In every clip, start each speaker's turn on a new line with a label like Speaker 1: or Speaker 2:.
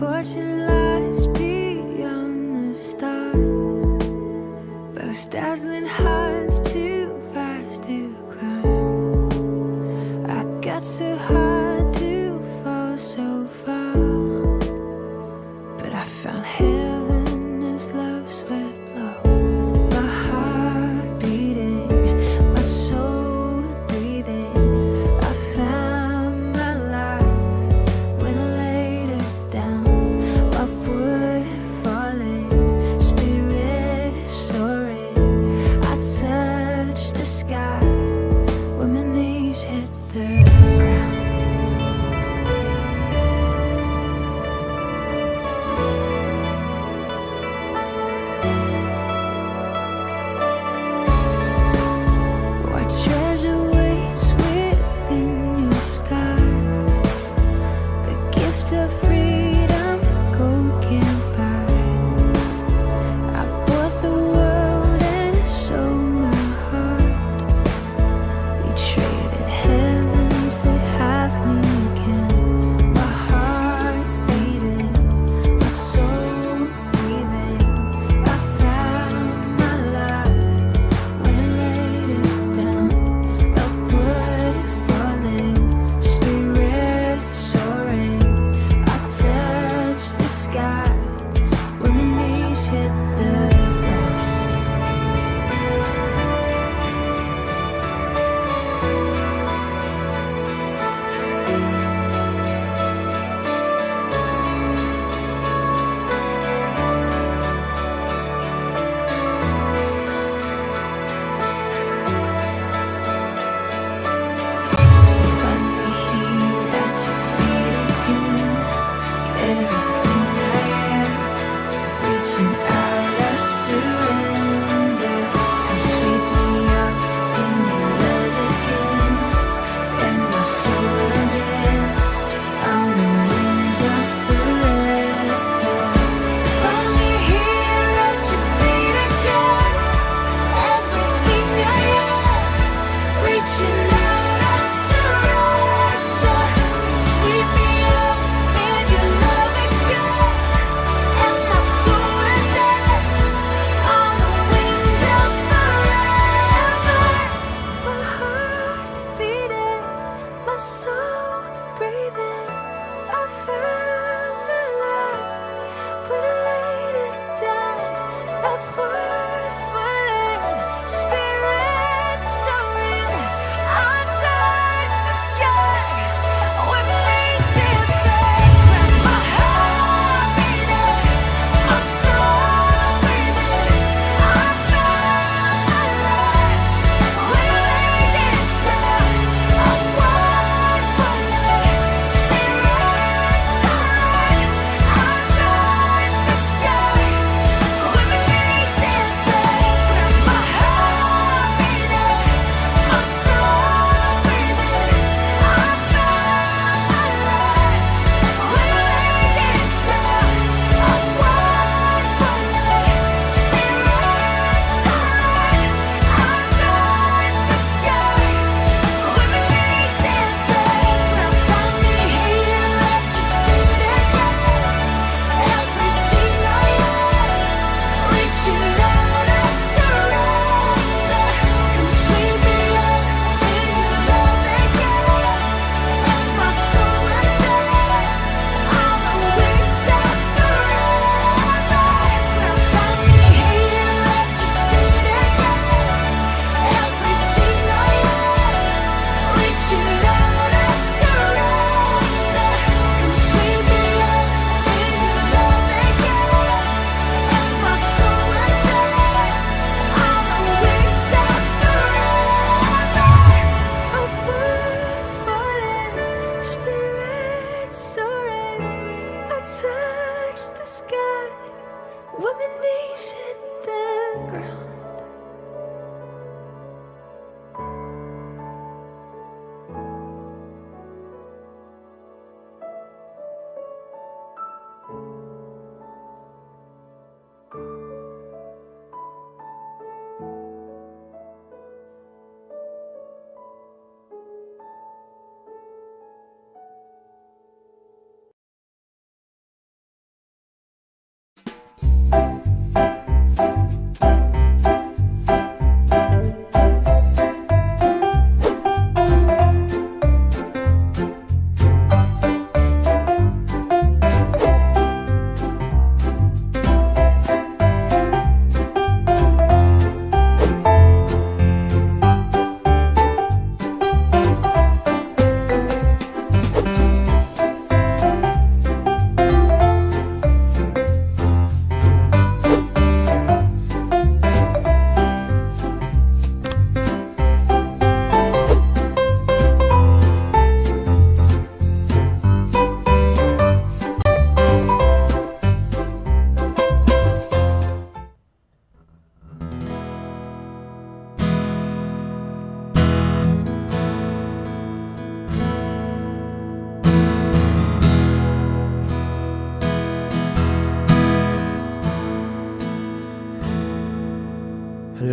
Speaker 1: fortune lies beyond the stars. Those dazzling heights too fast to climb. I got so hard to fall so far, but I found heaven as love swept low. My heart beating, my soul breathing. I found my life when I laid it down. Upward falling, spirit soaring. I touched the sky when my knees hit the ground. What treasure waits within your skies? The gift of freedom gold can't buy. I bought the world and sold my heart. We traded heaven to have me again. My heart beating, my soul breathing. I found my life when I laid it down. Upward falling, spirit soaring. I touched the sky when my knees hit the ground. Find me here at your feet again. Everything I am, reaching out, I surrender. Come sweep me up in your love again, and my soul will dance on the wings of forever. Find me here at your feet again. Everything I am, reaching out, I surrender. Sweep me up in your love again, and my soul will dance on the wings of forever. My heart beating, my soul breathing. I found my life when I laid it down. Upward falling, spirit soaring. I touched the sky when my knees hit the ground. My heart beating, my soul breathing. I found my life when I laid it down. Upward falling, spirit soaring. I touched the sky when my knees hit the ground. My heart beating, my soul breathing. I found my life when I laid it down. Upward falling, spirit soaring. I touched the sky when my knees hit the ground. Find me here at your feet again. Everything I am, reaching out, I surrender. Come sweep me up in your love again, and my soul will dance on the wings of forever. Now find me here at your feet again. Everything I am, reaching out, I surrender. Come sweep me up in your love again, and my soul will dance on the wings of forever. Upward falling, spirit soaring. I touched the sky when my knees hit the ground.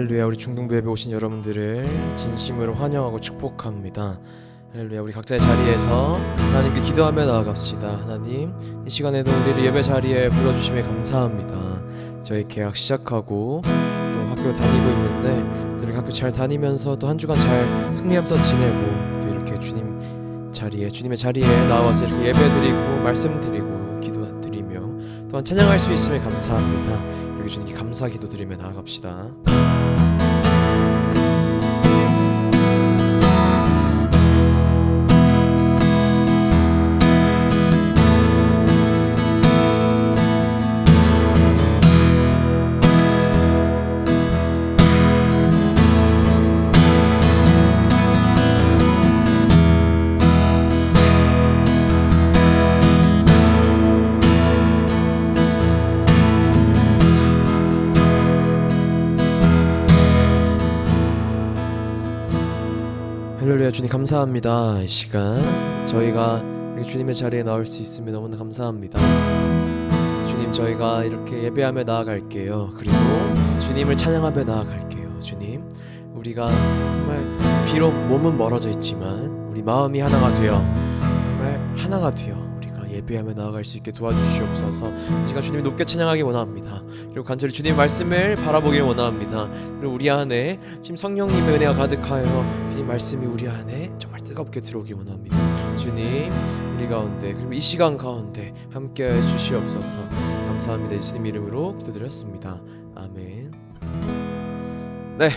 Speaker 2: 할렐루야. 우리 중동부 예배 오신 여러분들을 진심으로 환영하고 축복합니다. 할렐루야. 우리 각자의 자리에서 하나님께 기도하며 나아갑시다. 하나님, 이 시간에도 우리를 예배 자리에 불러주심에 감사합니다. 저희 개학 시작하고 또 학교 다니고 있는데 늘 학교 잘 다니면서 또 한 주간 잘 승리하면서 지내고 또 이렇게 주님의 자리에 나와서 이렇게 예배드리고 말씀드리고 기도드리며 또한 찬양할 수 있음에 감사합니다. 이렇게 주님께 감사 기도드리며 나아갑시다. 할렐루야. 주님 감사합니다. 이 시간 저희가 이렇게 주님의 자리에 나올 수 있으면 너무나 감사합니다. 주님, 저희가 이렇게 예배하며 나아갈게요. 그리고 주님을 찬양하며 나아갈게요. 주님, 우리가 정말 비록 몸은 멀어져 있지만 우리 마음이 하나가 되어 정말 하나가 되어 우리가 예배하며 나아갈 수 있게 도와주시옵소서. 이 시간 주님을 높게 찬양하기 원합니다. 그리고 간절히 주님 말씀을 바라보길 원합니다. 그리고 우리 안에 지금 성령님의 은혜가 가득하여 주님 말씀이 우리 안에 정말 뜨겁게 들어오길 원합니다. 주님, 우리 가운데 그리고 이 시간 가운데 함께해 주시옵소서. 감사합니다. 예수님 이름으로 기도드렸습니다. 아멘. 네,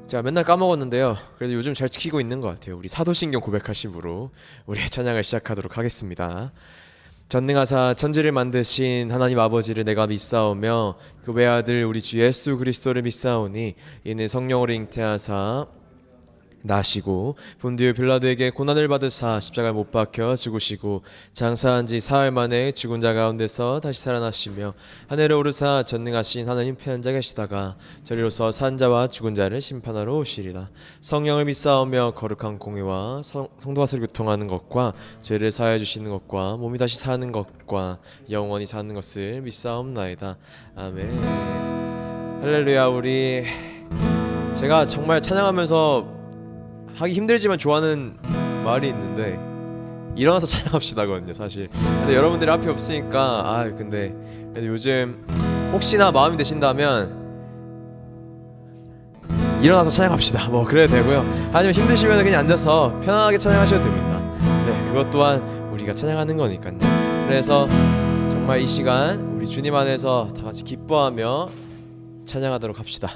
Speaker 2: 제가 맨날 까먹었는데요, 그래도 요즘 잘 지키고 있는 것 같아요. 우리 사도신경 고백하심으로 우리의 찬양을 시작하도록 하겠습니다. 전능하사 천지를 만드신 하나님 아버지를 내가 믿사오며 그 외아들 우리 주 예수 그리스도를 믿사오니 이는 성령으로 잉태하사 나시고 본디오 빌라도에게 고난을 받으사 십자가에 못 박혀 죽으시고 장사한 지 사흘 만에 죽은 자 가운데서 다시 살아나시며 하늘에 오르사 전능하신 하나님 편자 계시다가 저리로서 산 자와 죽은 자를 심판하러 오시리라. 성령을 믿사오며 거룩한 공의와 성도가 서로 교통하는 것과 죄를 사하여 주시는 것과 몸이 다시 사는 것과 영원히 사는 것을 믿사옵나이다. 아멘. 할렐루야. 우리 제가 정말 찬양하면서 하기 힘들지만 좋아하는 말이 있는데 일어나서 찬양합시다거든요, 사실. 근데 여러분들이 앞에 없으니까 근데 요즘 혹시나 마음이 드신다면 일어나서 찬양합시다. 뭐 그래도 되고요. 아니면 힘드시면 그냥 앉아서 편안하게 찬양하셔도 됩니다. 네, 그것 또한 우리가 찬양하는 거니까요. 그래서 정말 이 시간 우리 주님 안에서 다 같이 기뻐하며 찬양하도록 합시다.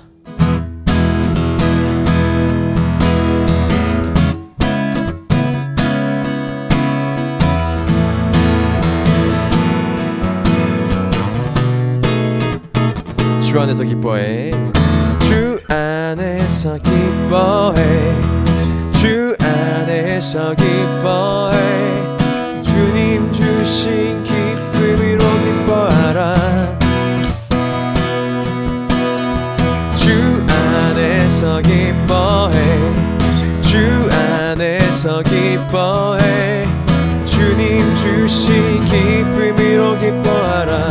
Speaker 2: 주 안에서 기뻐해. 주 안에서 기뻐해. 주 안에서 기뻐해. 주님 주신 기쁨으로 기뻐하라. 주 안에서 기뻐해. 주 안에서 기뻐해. 주님 주신 기쁨으로 기뻐하라.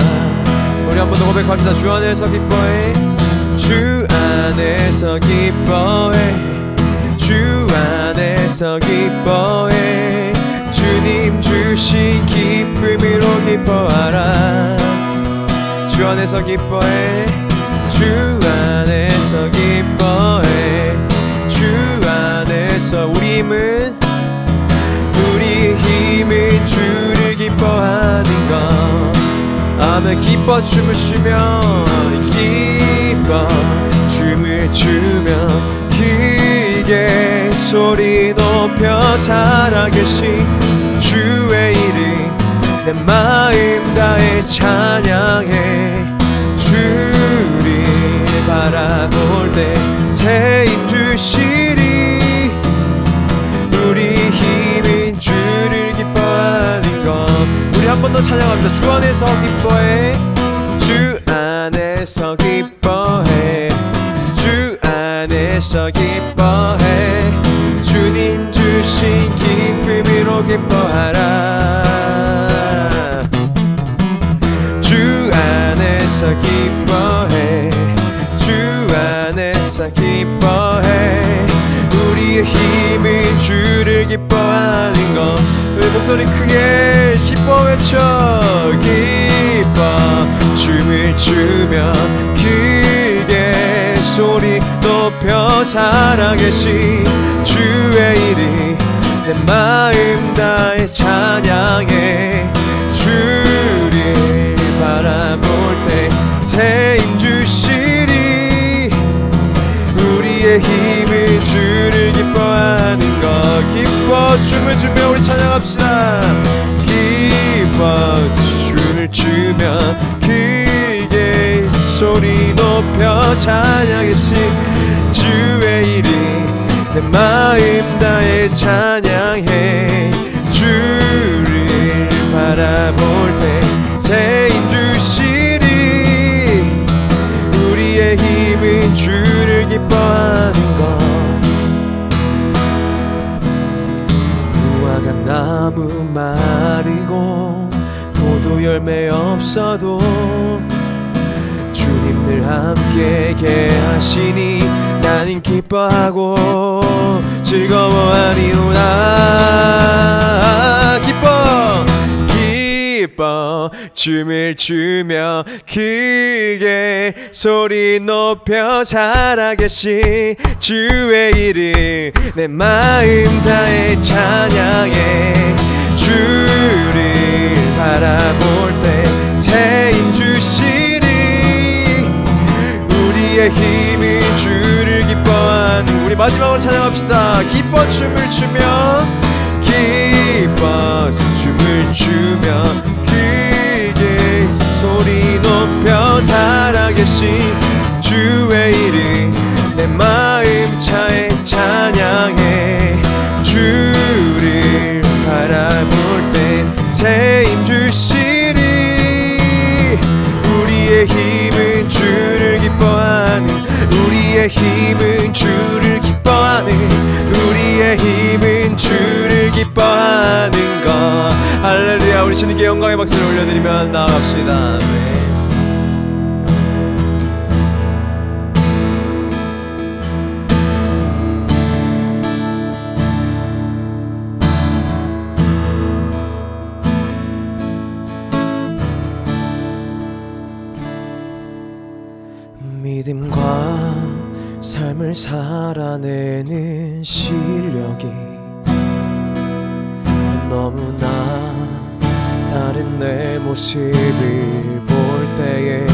Speaker 2: 우리 한 번 더 고백합니다. 주 안에서 기뻐해. 주 안에서 기뻐해. 주 안에서 기뻐해. 주님 주신 기쁨으로 기뻐하라. 주 안에서 기뻐해. 주 안에서 기뻐해. 주 안에서 우리 힘은 주를 기뻐하는 것. 아멘. 기뻐 춤을 추며 기뻐 춤을 추며 크게 소리 높여 살아계신 주의 이름 내 마음 다해 찬양해. 주를 바라볼 때 새 힘 주시리. 우리 힘인 주를 기뻐하는 것. 우리 한 번 더 찬양합니다. 주 안에서 기뻐해. 주 안에서 기뻐해. 주 안에서 기뻐해. 주님 주신 기쁨으로 기뻐하라. 주 안에서 기뻐해. 주 안에서 소리 크게 기뻐 외쳐 기뻐 춤을 추며 크게 소리 높여 살아계신 주의 이름 내 마음 다해 찬양해 주를 바라볼 때 새 힘 주시리 우리의 힘은 주를 기뻐하는 것 기뻐 춤을 추며 우리 찬양합시다 기뻐 춤을 추며 크게 소리 높여 찬양하신 주의 이름 내 마음 다해 찬양해 주를 바라볼 때 새 힘 주시리 우리의 힘은 주를 기뻐하는 것 무화과 나무 마르고 포도 열매 없어도 주님 늘 함께 하시니 나는 기뻐하고 즐거워하리로다 기뻐 춤을 추며 크게 소리 높여 살아계신 주의 이름 내 마음 다해 찬양해 주를 바라볼 때 새 힘 주시리 우리의 힘은 주를 기뻐하는 우리 마지막으로 찬양합시다 기뻐 춤을 추며 기뻐 춤을 추며 크게 소리 높여 살아계신 주의 이름 내 마음 차에 찬양해 주를 바라볼 때 새 힘 주시리 우리의 힘은 주를 기뻐하는 우리의 힘은 주를 기뻐하는 우리의 힘은 주를 기뻐하는 것 할렐루야 우리 주님께 영광의 박수를 올려드리며 나아갑시다 아멘. 믿음과 삶을 살아내는 실력이 너무나 다른 내 모습을 볼 때에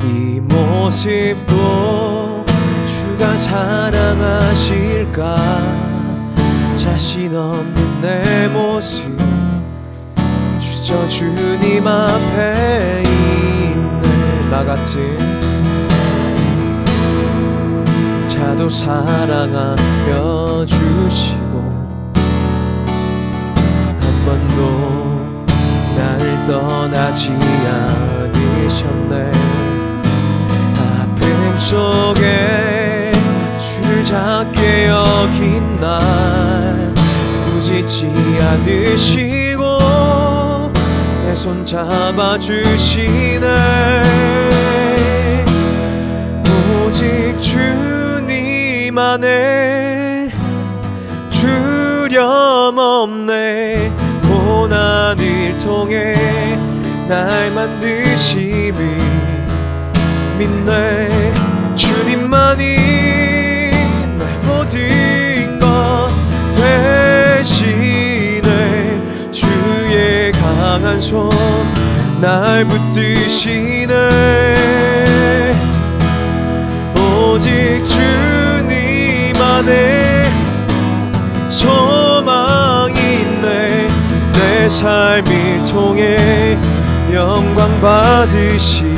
Speaker 2: 이 모습도 주가 사랑하실까 자신 없는 내 모습 주저 주님 앞에 있는 나 같은 자도 사랑하며 주시고 한 번도 나를 떠나지 않으셨네 아픔 속에 주를 작게 여긴 날 꾸짖지 않으시고 내 손 잡아주시네 오직 주님 안에 두려움 없네 고난을 통해 날 만드심을 믿네 주님만이 날 모든 것 대신에 주의 강한 손 날 붙드시네 오직 주님 안에 소망이 있네 내 삶을 통해 영광 받으신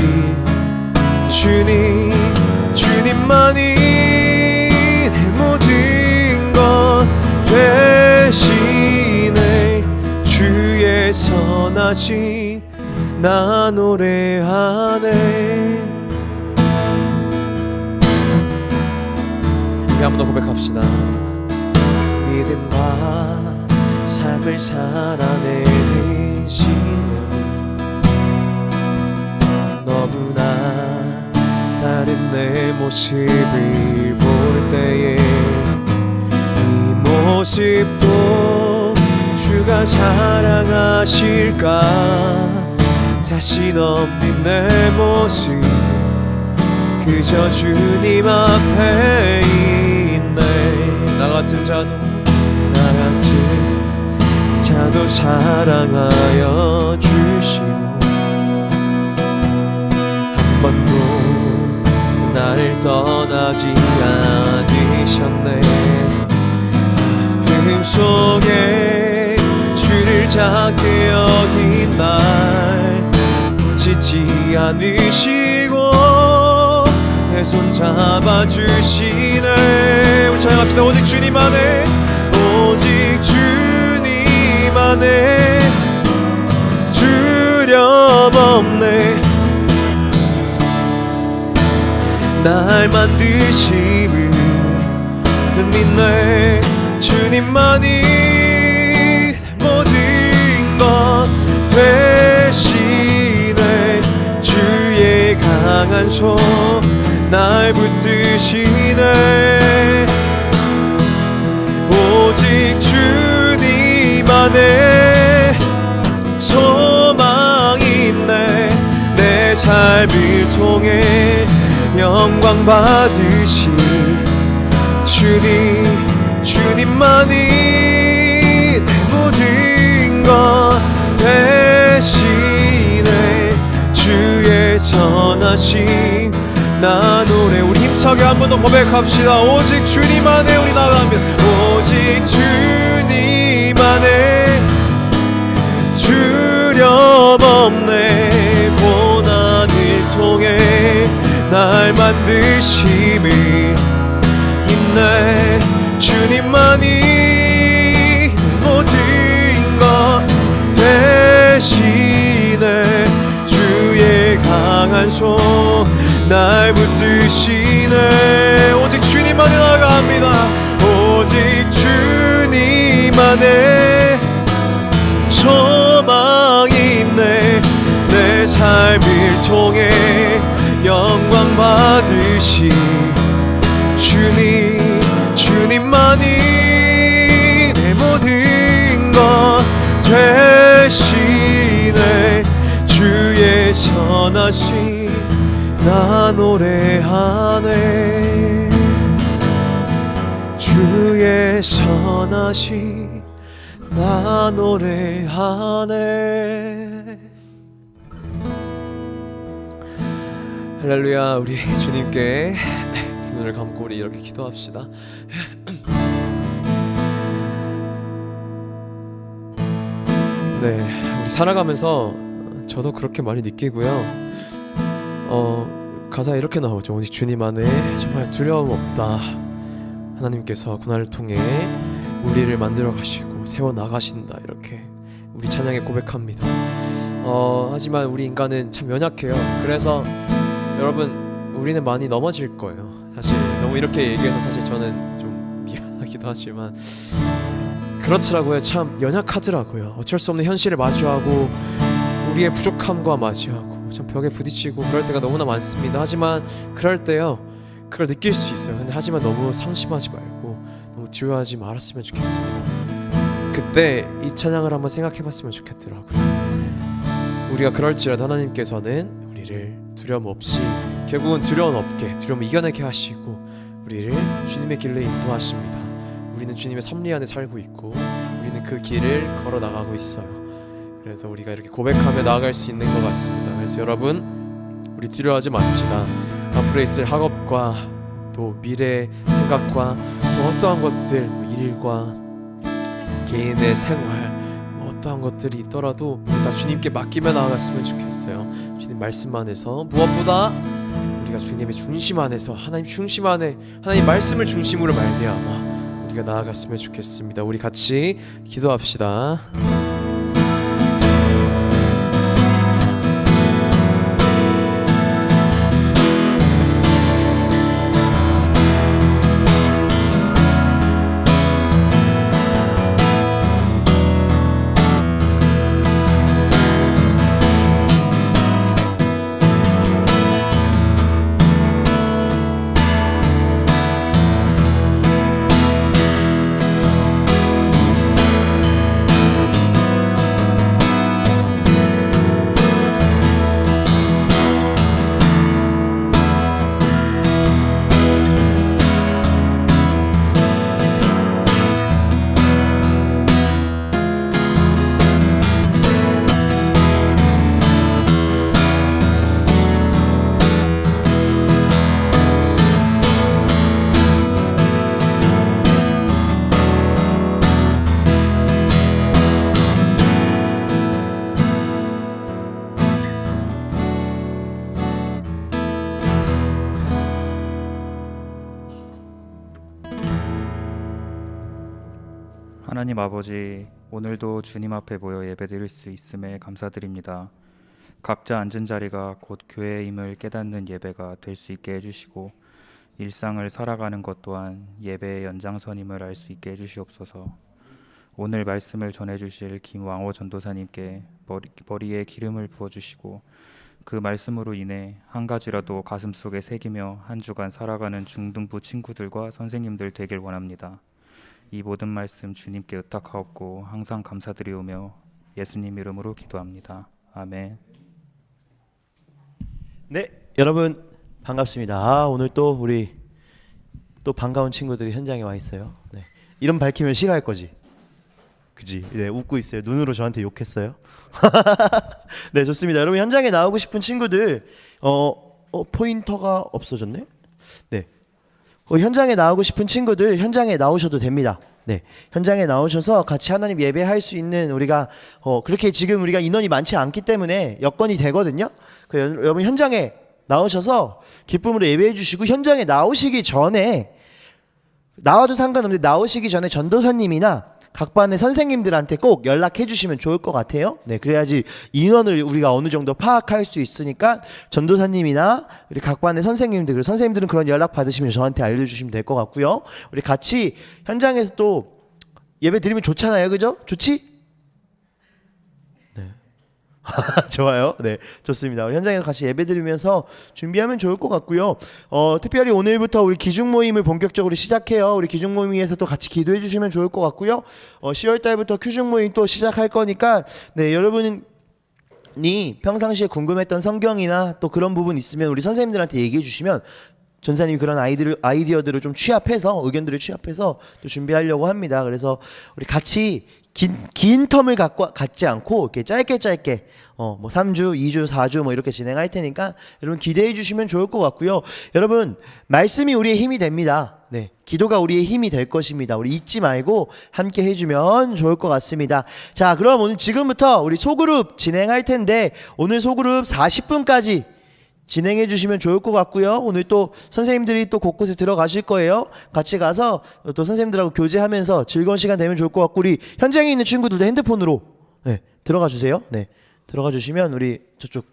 Speaker 2: 주님만이 내 모든 것 대신에 주의 선하신 나 노래하네 우리 한 번 더 고백합시다 믿음과 삶을 살아내는 신령 너무나 다른 내 모습을 볼 때에 이 모습도 주가 사랑하실까. 자신 없는 내 모습 그저 주님 앞에 있네. 나 같은 자도 사랑하여 주시고 한 번도 나를 떠나지 않으셨네. 아픔 속에 주를 작게 여긴 날 지치 않으시고 내 손 잡아주시네. 우리 찬양합시다. 오직 주님만에, 오직 주님만에 두려움 없네. 날 만드심을 믿네. 주님만이 모든 것 되시네. 주의 강한 손 날 붙드시네. 오직 주님 안에 소망이 있네. 내 삶을 통해 영광 받으실 주님만이 내 모든 것 되시네. 주의 선하신 나 노래. 우리 힘차게 한 번 더 고백합시다. 오직 주님 안에 우리 나가면, 오직 주님 안에 두려움 없네. 고난을 통해 날 만드심을 있네. 주님만이 모든 것 되시네. 주의 강한 손 날 붙드시네. 오직 주님만에 나아갑니다. 오직 주님만에 소망이 있네. 내 삶을 통해 영광 받으신 주님만이 내 모든 것 되시네. 주의 선하신 나 노래하네. 주의 선하신 나 노래하네. 할렐루야. 우리 주님께 두 눈을 감고 우리 이렇게 기도합시다. 네, 우리 살아가면서 저도 그렇게 많이 느끼고요. 가사에 이렇게 나오죠. 오직 주님 안에 정말 두려움 없다. 하나님께서 고난을 통해 우리를 만들어 가시고 세워 나가신다. 이렇게 우리 찬양에 고백합니다. 하지만 우리 인간은 참 연약해요. 그래서 여러분, 우리는 많이 넘어질 거예요. 사실 너무 이렇게 얘기해서 사실 저는 좀 미안하기도 하지만 그렇더라고요. 참 연약하더라고요. 어쩔 수 없는 현실을 마주하고 우리의 부족함과 맞이하고 참 벽에 부딪히고 그럴 때가 너무나 많습니다. 하지만 그럴 때요, 그걸 느낄 수 있어요. 근데 하지만 너무 상심하지 말고 너무 두려워하지 말았으면 좋겠습니다. 그때 이 찬양을 한번 생각해봤으면 좋겠더라고요. 우리가 그럴지라도 하나님께서는 우리를 두려움 없이, 결국은 두려움 없게, 두려움을 이겨내게 하시고 우리를 주님의 길로 인도하십니다. 우리는 주님의 섭리 안에 살고 있고 우리는 그 길을 걸어 나가고 있어요. 그래서 우리가 이렇게 고백하며 나아갈 수 있는 것 같습니다. 그래서 여러분, 우리 두려워하지 맙시다. 앞으로 있을 학업과 또 미래의 생각과 또 어떠한 것들, 일과 개인의 생활, 어떠한 것들이 있더라도 우리 다 주님께 맡기며 나아갔으면 좋겠어요. 주님 말씀 안에서, 무엇보다 우리가 주님의 중심 안에서, 하나님 중심 안에, 하나님 말씀을 중심으로 말미암아 우리가 나아갔으면 좋겠습니다. 우리 같이 기도합시다.
Speaker 3: 하나님 아버지, 오늘도 주님 앞에 모여 예배드릴 수 있음에 감사드립니다. 각자 앉은 자리가 곧 교회임을 깨닫는 예배가 될 수 있게 해주시고 일상을 살아가는 것 또한 예배의 연장선임을 알 수 있게 해주시옵소서. 오늘 말씀을 전해주실 김왕호 전도사님께 머리에 기름을 부어주시고 그 말씀으로 인해 한 가지라도 가슴속에 새기며 한 주간 살아가는 중등부 친구들과 선생님들 되길 원합니다. 이 모든 말씀 주님께 의탁하옵고 항상 감사드리오며 예수님 이름으로 기도합니다. 아멘.
Speaker 4: 네, 여러분 반갑습니다. 오늘 또 우리 또 반가운 친구들이 현장에 와 있어요. 네, 이름 밝히면 싫어할 거지. 그지? 네, 웃고 있어요. 눈으로 저한테 욕했어요. 네, 좋습니다. 여러분 현장에 나오고 싶은 친구들 포인터가 없어졌네. 네, 현장에 나오고 싶은 친구들 현장에 나오셔도 됩니다. 네, 현장에 나오셔서 같이 하나님 예배할 수 있는 우리가 그렇게 지금 우리가 인원이 많지 않기 때문에 여건이 되거든요. 여러분 현장에 나오셔서 기쁨으로 예배해 주시고 현장에 나오시기 전에 나와도 상관없는데 나오시기 전에 전도사님이나 각 반의 선생님들한테 꼭 연락해 주시면 좋을 것 같아요. 네, 그래야지 인원을 우리가 어느 정도 파악할 수 있으니까 전도사님이나 우리 각 반의 선생님들, 그리고 선생님들은 그런 연락 받으시면 저한테 알려주시면 될 것 같고요. 우리 같이 현장에서 또 예배 드리면 좋잖아요, 그죠? 좋지? 좋아요. 네, 좋습니다. 우리 현장에서 같이 예배드리면서 준비하면 좋을 것 같고요. 특별히 오늘부터 우리 기중 모임을 본격적으로 시작해요. 우리 기중 모임 위해서 또 같이 기도해 주시면 좋을 것 같고요. 10월 달부터 큐중 모임 또 시작할 거니까 네, 여러분이 평상시에 궁금했던 성경이나 또 그런 부분 있으면 우리 선생님들한테 얘기해 주시면 전사님이 그런 아이디어들을 좀 취합해서 의견들을 취합해서 또 준비하려고 합니다. 그래서 우리 같이 긴 텀을 갖지 않고 이렇게 짧게 뭐 3주, 2주, 4주 뭐 이렇게 진행할 테니까 여러분 기대해 주시면 좋을 것 같고요. 여러분 말씀이 우리의 힘이 됩니다. 네, 기도가 우리의 힘이 될 것입니다. 우리 잊지 말고 함께 해주면 좋을 것 같습니다. 자, 그럼 오늘 지금부터 우리 소그룹 진행할 텐데 오늘 소그룹 40분까지 진행해 주시면 좋을 것 같고요. 오늘 또 선생님들이 또 곳곳에 들어가실 거예요. 같이 가서 또 선생님들하고 교제하면서 즐거운 시간 되면 좋을 것 같고 우리 현장에 있는 친구들도 핸드폰으로 네, 들어가 주세요. 네, 들어가 주시면 우리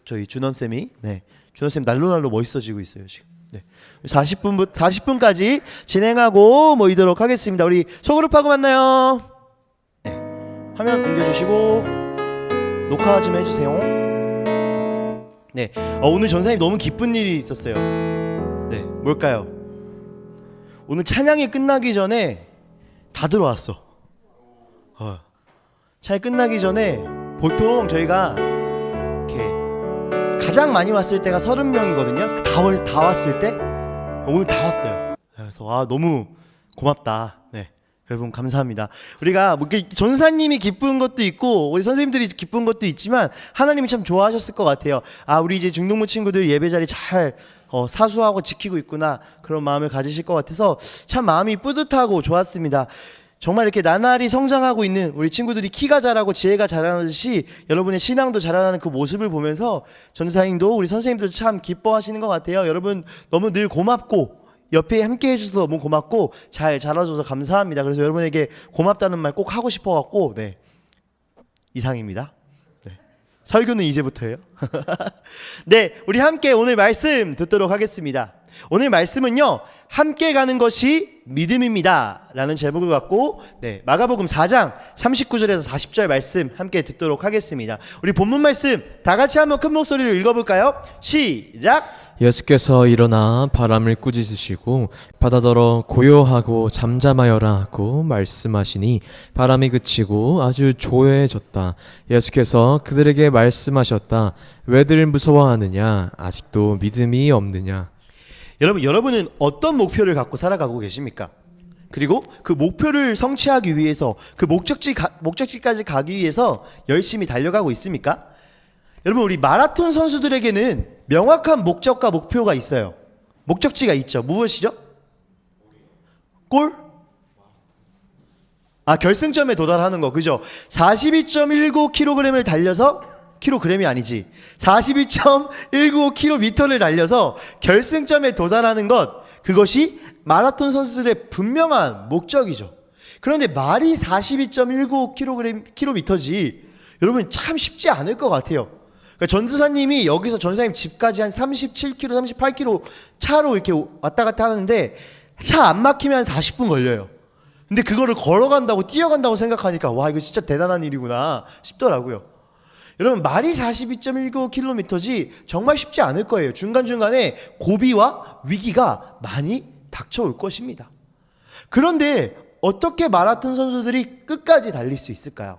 Speaker 4: 저희 준원쌤이 네, 준원쌤 날로날로 멋있어지고 있어요 지금. 네, 40분까지 진행하고 모이도록 하겠습니다. 우리 소그룹하고 만나요. 네, 화면 옮겨주시고 녹화 좀 해주세요. 네, 오늘 전사님 너무 기쁜 일이 있었어요. 네, 뭘까요? 오늘 찬양이 끝나기 전에 다 들어왔어. 찬양 끝나기 전에 보통 저희가 이렇게 가장 많이 왔을 때가 30명이거든요. 다 왔을 때 오늘 다 왔어요. 그래서 너무 고맙다. 네. 여러분 감사합니다. 우리가 뭐 전사님이 기쁜 것도 있고 우리 선생님들이 기쁜 것도 있지만 하나님이 참 좋아하셨을 것 같아요. 우리 이제 중동부 친구들 예배 자리 잘 사수하고 지키고 있구나 그런 마음을 가지실 것 같아서 참 마음이 뿌듯하고 좋았습니다. 정말 이렇게 나날이 성장하고 있는 우리 친구들이 키가 자라고 지혜가 자라듯이 여러분의 신앙도 자라나는 그 모습을 보면서 전도사님도 우리 선생님들도 참 기뻐하시는 것 같아요. 여러분 너무 늘 고맙고 옆에 함께 해주셔서 너무 고맙고 잘 자라줘서 감사합니다. 그래서 여러분에게 고맙다는 말 꼭 하고 싶어갖고 네, 이상입니다. 네. 설교는 이제부터예요. 네, 우리 함께 오늘 말씀 듣도록 하겠습니다. 오늘 말씀은요, 함께 가는 것이 믿음입니다 라는 제목을 갖고 네, 마가복음 4장 39절에서 40절 말씀 함께 듣도록 하겠습니다. 우리 본문 말씀 다 같이 한번 큰 목소리로 읽어볼까요? 시작!
Speaker 2: 예수께서 일어나 바람을 꾸짖으시고 바다더러 고요하고 잠잠하여라 하고 말씀하시니 바람이 그치고 아주 조용해졌다. 예수께서 그들에게 말씀하셨다. 왜들 무서워하느냐? 아직도 믿음이 없느냐?
Speaker 4: 여러분은 어떤 목표를 갖고 살아가고 계십니까? 그리고 그 목표를 성취하기 위해서 그 목적지까지 가기 위해서 열심히 달려가고 있습니까? 여러분 우리 마라톤 선수들에게는 명확한 목적과 목표가 있어요. 목적지가 있죠. 무엇이죠? 골? 결승점에 도달하는 거 그죠? 42.19kg을 달려서 킬로그램이 아니지 42.195km를 달려서 결승점에 도달하는 것 그것이 마라톤 선수들의 분명한 목적이죠. 그런데 말이 42.19km지 여러분 참 쉽지 않을 것 같아요. 그러니까 전도사님이 여기서 전도사님 집까지 한 37km, 38km 차로 이렇게 왔다 갔다 하는데 차 안 막히면 한 40분 걸려요. 근데 그거를 걸어간다고 뛰어간다고 생각하니까 와 이거 진짜 대단한 일이구나 싶더라고요. 여러분 말이 42.19km지 정말 쉽지 않을 거예요. 중간중간에 고비와 위기가 많이 닥쳐올 것입니다. 그런데 어떻게 마라톤 선수들이 끝까지 달릴 수 있을까요?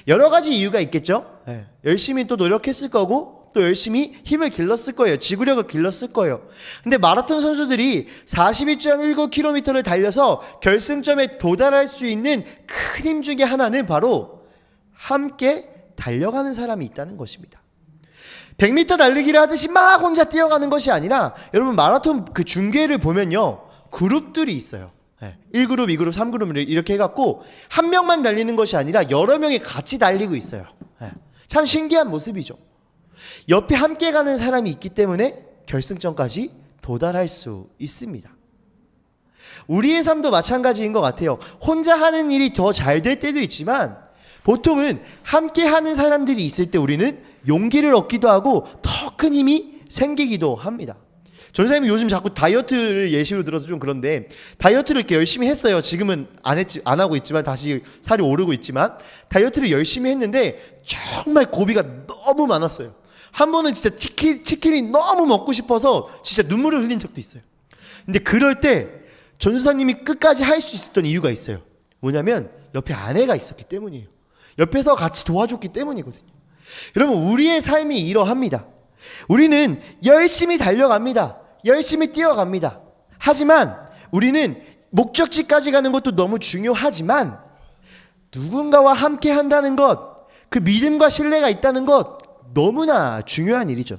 Speaker 4: 여러 가지 이유가 있겠죠. 열심히 또 노력했을 거고 또 열심히 힘을 길렀을 거예요. 지구력을 길렀을 거예요. 근데 마라톤 선수들이 42.19km를 달려서 결승점에 도달할 수 있는 큰 힘 중에 하나는 바로 함께 달려가는 사람이 있다는 것입니다. 100m 달리기를 하듯이 막 혼자 뛰어가는 것이 아니라 여러분 마라톤 그 중계를 보면요. 그룹들이 있어요. 1그룹, 2그룹, 3그룹 이렇게 해갖고 한 명만 달리는 것이 아니라 여러 명이 같이 달리고 있어요. 참 신기한 모습이죠. 옆에 함께 가는 사람이 있기 때문에 결승점까지 도달할 수 있습니다. 우리의 삶도 마찬가지인 것 같아요. 혼자 하는 일이 더 잘 될 때도 있지만 보통은 함께 하는 사람들이 있을 때 우리는 용기를 얻기도 하고 더 큰 힘이 생기기도 합니다. 전사님이 요즘 자꾸 다이어트를 예시로 들어서 좀 그런데 다이어트를 이렇게 열심히 했어요. 지금은 안 하고 있지만 다시 살이 오르고 있지만 다이어트를 열심히 했는데 정말 고비가 너무 많았어요. 한 번은 진짜 치킨이 너무 먹고 싶어서 진짜 눈물을 흘린 적도 있어요. 근데 그럴 때 전사님이 끝까지 할 수 있었던 이유가 있어요. 뭐냐면 옆에 아내가 있었기 때문이에요. 옆에서 같이 도와줬기 때문이거든요. 여러분 우리의 삶이 이러합니다. 우리는 열심히 달려갑니다. 열심히 뛰어갑니다. 하지만 우리는 목적지까지 가는 것도 너무 중요하지만 누군가와 함께 한다는 것, 그 믿음과 신뢰가 있다는 것 너무나 중요한 일이죠.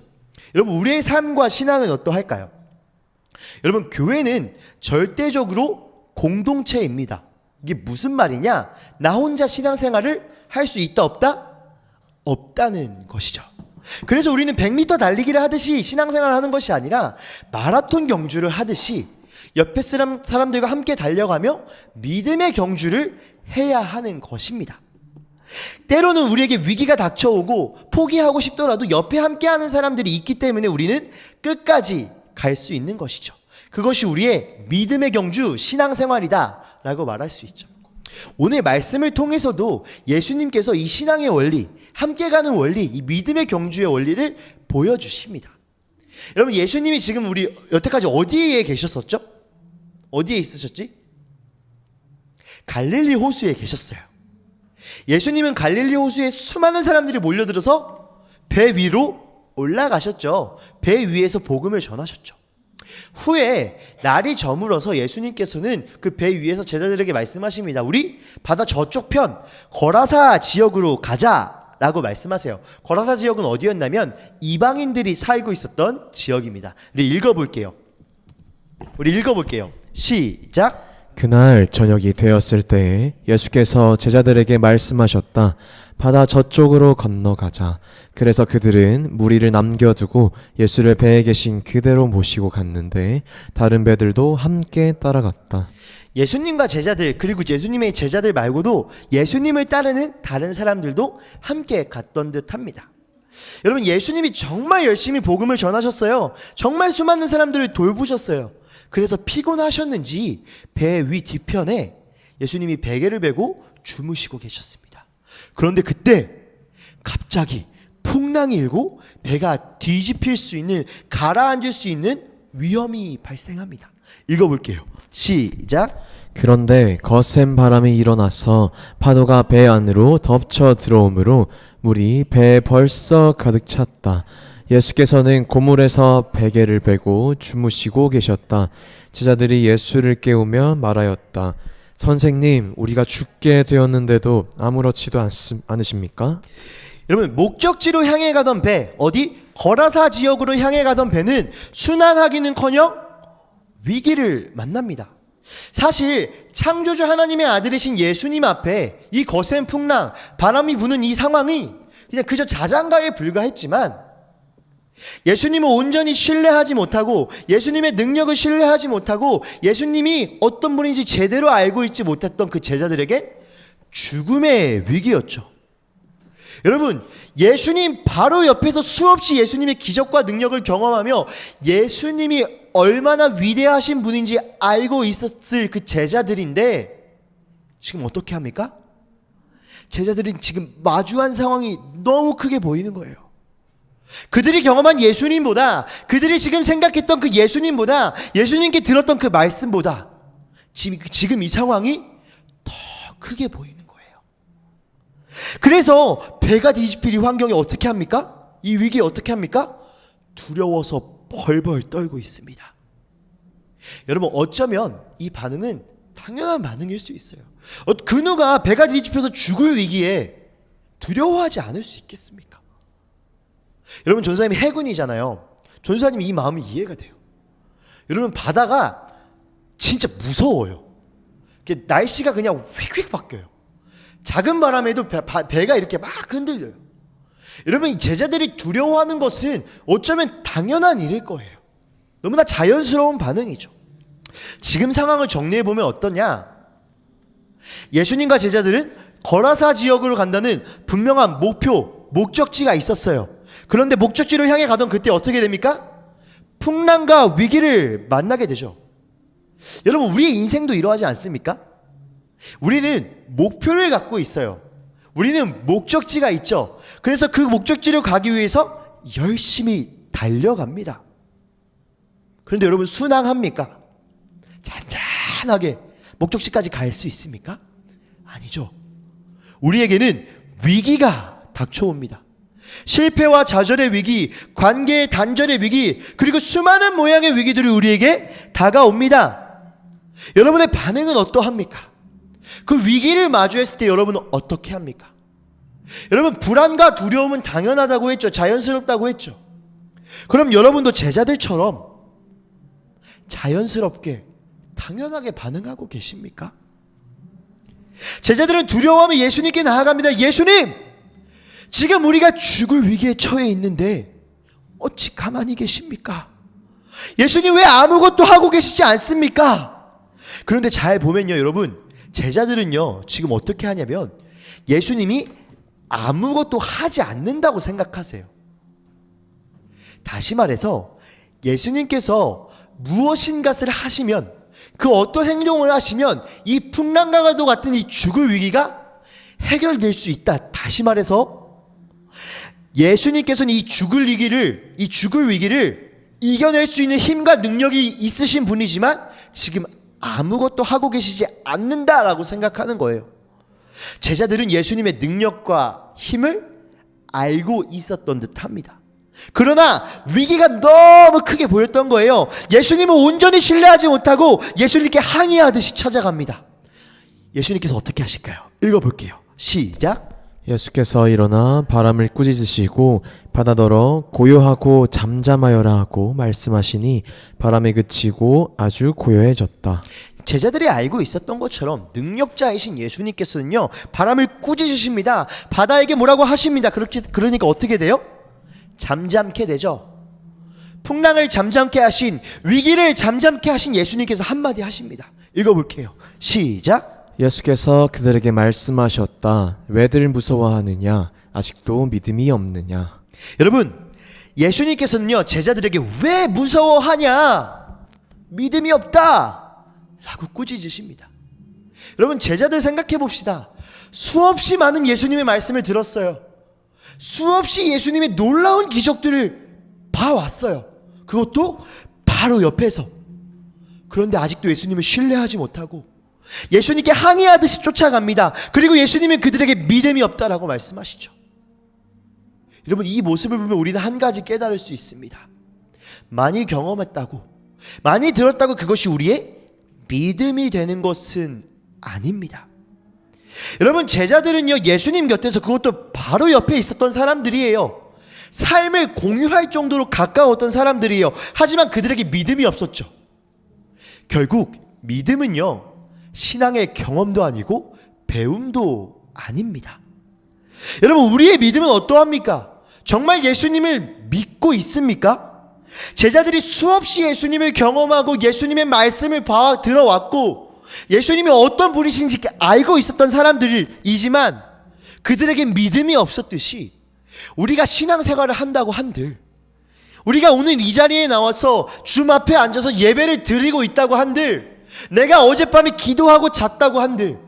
Speaker 4: 여러분 우리의 삶과 신앙은 어떠할까요? 여러분 교회는 절대적으로 공동체입니다. 이게 무슨 말이냐? 나 혼자 신앙생활을 할 수 있다 없다? 없다는 것이죠. 그래서 우리는 100m 달리기를 하듯이 신앙생활을 하는 것이 아니라 마라톤 경주를 하듯이 옆에 사람들과 함께 달려가며 믿음의 경주를 해야 하는 것입니다. 때로는 우리에게 위기가 닥쳐오고 포기하고 싶더라도 옆에 함께하는 사람들이 있기 때문에 우리는 끝까지 갈 수 있는 것이죠. 그것이 우리의 믿음의 경주 신앙생활이다 라고 말할 수 있죠. 오늘 말씀을 통해서도 예수님께서 이 신앙의 원리, 함께 가는 원리, 이 믿음의 경주의 원리를 보여주십니다. 여러분 예수님이 지금 우리 여태까지 어디에 계셨었죠? 어디에 있으셨지? 갈릴리 호수에 계셨어요. 예수님은 갈릴리 호수에 수많은 사람들이 몰려들어서 배 위로 올라가셨죠. 배 위에서 복음을 전하셨죠. 후에 날이 저물어서 예수님께서는 그 배 위에서 제자들에게 말씀하십니다. 우리 바다 저쪽 편 거라사 지역으로 가자라고 말씀하세요. 거라사 지역은 어디였냐면 이방인들이 살고 있었던 지역입니다. 우리 읽어볼게요. 시작.
Speaker 2: 그날 저녁이 되었을 때 예수께서 제자들에게 말씀하셨다. 바다 저쪽으로 건너가자. 그래서 그들은 무리를 남겨두고 예수를 배에 계신 그대로 모시고 갔는데 다른 배들도 함께 따라갔다.
Speaker 4: 예수님과 제자들 그리고 예수님의 제자들 말고도 예수님을 따르는 다른 사람들도 함께 갔던 듯합니다. 여러분 예수님이 정말 열심히 복음을 전하셨어요. 정말 수많은 사람들을 돌보셨어요. 그래서 피곤하셨는지 배 위 뒤편에 예수님이 베개를 베고 주무시고 계셨습니다. 그런데 그때 갑자기 풍랑이 일고 배가 뒤집힐 수 있는, 가라앉을 수 있는 위험이 발생합니다. 읽어볼게요. 시작.
Speaker 2: 그런데 거센 바람이 일어나서 파도가 배 안으로 덮쳐 들어오므로 물이 배에 벌써 가득 찼다. 예수께서는 고물에서 베개를 베고 주무시고 계셨다. 제자들이 예수를 깨우며 말하였다. 선생님, 우리가 죽게 되었는데도 아무렇지도 않으십니까?
Speaker 4: 여러분 목적지로 향해 가던 배, 어디? 거라사 지역으로 향해 가던 배는 순항하기는커녕 위기를 만납니다. 사실 창조주 하나님의 아들이신 예수님 앞에 이 거센 풍랑, 바람이 부는 이 상황이 그냥 그저 자장가에 불과했지만 예수님을 온전히 신뢰하지 못하고 예수님의 능력을 신뢰하지 못하고 예수님이 어떤 분인지 제대로 알고 있지 못했던 그 제자들에게 죽음의 위기였죠. 여러분, 예수님 바로 옆에서 수없이 예수님의 기적과 능력을 경험하며 예수님이 얼마나 위대하신 분인지 알고 있었을 그 제자들인데 지금 어떻게 합니까? 제자들은 지금 마주한 상황이 너무 크게 보이는 거예요. 그들이 경험한 예수님보다, 그들이 지금 생각했던 그 예수님보다, 예수님께 들었던 그 말씀보다 지금 이 상황이 더 크게 보이는 거예요. 그래서 배가 뒤집힐 이 환경이 어떻게 합니까? 이 위기에 어떻게 합니까? 두려워서 벌벌 떨고 있습니다. 여러분, 어쩌면 이 반응은 당연한 반응일 수 있어요. 그 누가 배가 뒤집혀서 죽을 위기에 두려워하지 않을 수 있겠습니까? 여러분, 전사님이 해군이잖아요. 전사님이 이 마음이 이해가 돼요. 여러분, 바다가 진짜 무서워요. 날씨가 그냥 휙휙 바뀌어요. 작은 바람에도 배가 이렇게 막 흔들려요. 여러분, 이 제자들이 두려워하는 것은 어쩌면 당연한 일일 거예요. 너무나 자연스러운 반응이죠. 지금 상황을 정리해보면 어떠냐? 예수님과 제자들은 거라사 지역으로 간다는 분명한 목적지가 있었어요. 그런데 목적지를 향해 가던 그때 어떻게 됩니까? 풍랑과 위기를 만나게 되죠. 여러분, 우리의 인생도 이러하지 않습니까? 우리는 목표를 갖고 있어요. 우리는 목적지가 있죠. 그래서 그 목적지를 가기 위해서 열심히 달려갑니다. 그런데 여러분, 순항합니까? 잔잔하게 목적지까지 갈 수 있습니까? 아니죠. 우리에게는 위기가 닥쳐옵니다. 실패와 좌절의 위기, 관계의 단절의 위기, 그리고 수많은 모양의 위기들이 우리에게 다가옵니다. 여러분의 반응은 어떠합니까? 그 위기를 마주했을 때 여러분은 어떻게 합니까? 여러분, 불안과 두려움은 당연하다고 했죠. 자연스럽다고 했죠. 그럼 여러분도 제자들처럼 자연스럽게 당연하게 반응하고 계십니까? 제자들은 두려워하며 예수님께 나아갑니다. 예수님! 지금 우리가 죽을 위기에 처해 있는데 어찌 가만히 계십니까? 예수님, 왜 아무것도 하고 계시지 않습니까? 그런데 잘 보면요, 여러분, 제자들은요 지금 어떻게 하냐면 예수님이 아무것도 하지 않는다고 생각하세요. 다시 말해서 예수님께서 무엇인가를 하시면, 그 어떤 행동을 하시면 이 풍랑과 같은 이 죽을 위기가 해결될 수 있다. 다시 말해서 예수님께서는 이 죽을 위기를 이겨낼 수 있는 힘과 능력이 있으신 분이지만 지금 아무것도 하고 계시지 않는다라고 생각하는 거예요. 제자들은 예수님의 능력과 힘을 알고 있었던 듯합니다. 그러나 위기가 너무 크게 보였던 거예요. 예수님을 온전히 신뢰하지 못하고 예수님께 항의하듯이 찾아갑니다. 예수님께서 어떻게 하실까요? 읽어볼게요. 시작.
Speaker 2: 예수께서 일어나 바람을 꾸짖으시고 바다더러 고요하고 잠잠하여라 하고 말씀하시니 바람이 그치고 아주 고요해졌다.
Speaker 4: 제자들이 알고 있었던 것처럼 능력자이신 예수님께서는요 바람을 꾸짖으십니다. 바다에게 뭐라고 하십니다. 그러니까 어떻게 돼요? 잠잠케 되죠. 풍랑을 잠잠케 하신, 위기를 잠잠케 하신 예수님께서 한마디 하십니다. 읽어볼게요. 시작.
Speaker 2: 예수께서 그들에게 말씀하셨다. 왜들 무서워하느냐? 아직도 믿음이 없느냐?
Speaker 4: 여러분, 예수님께서는요 제자들에게 왜 무서워하냐? 믿음이 없다 라고 꾸짖으십니다. 여러분, 제자들 생각해 봅시다. 수없이 많은 예수님의 말씀을 들었어요. 수없이 예수님의 놀라운 기적들을 봐왔어요. 그것도 바로 옆에서. 그런데 아직도 예수님을 신뢰하지 못하고 예수님께 항의하듯이 쫓아갑니다. 그리고 예수님은 그들에게 믿음이 없다라고 말씀하시죠. 여러분, 이 모습을 보면 우리는 한 가지 깨달을 수 있습니다. 많이 경험했다고, 많이 들었다고 그것이 우리의 믿음이 되는 것은 아닙니다. 여러분, 제자들은요 예수님 곁에서, 그것도 바로 옆에 있었던 사람들이에요. 삶을 공유할 정도로 가까웠던 사람들이에요. 하지만 그들에게 믿음이 없었죠. 결국 믿음은요 신앙의 경험도 아니고 배움도 아닙니다. 여러분, 우리의 믿음은 어떠합니까? 정말 예수님을 믿고 있습니까? 제자들이 수없이 예수님을 경험하고 예수님의 말씀을 들어왔고 예수님이 어떤 분이신지 알고 있었던 사람들이지만 그들에게 믿음이 없었듯이 우리가 신앙생활을 한다고 한들, 우리가 오늘 이 자리에 나와서 주님 앞에 앉아서 예배를 드리고 있다고 한들, 내가 어젯밤에 기도하고 잤다고 한들,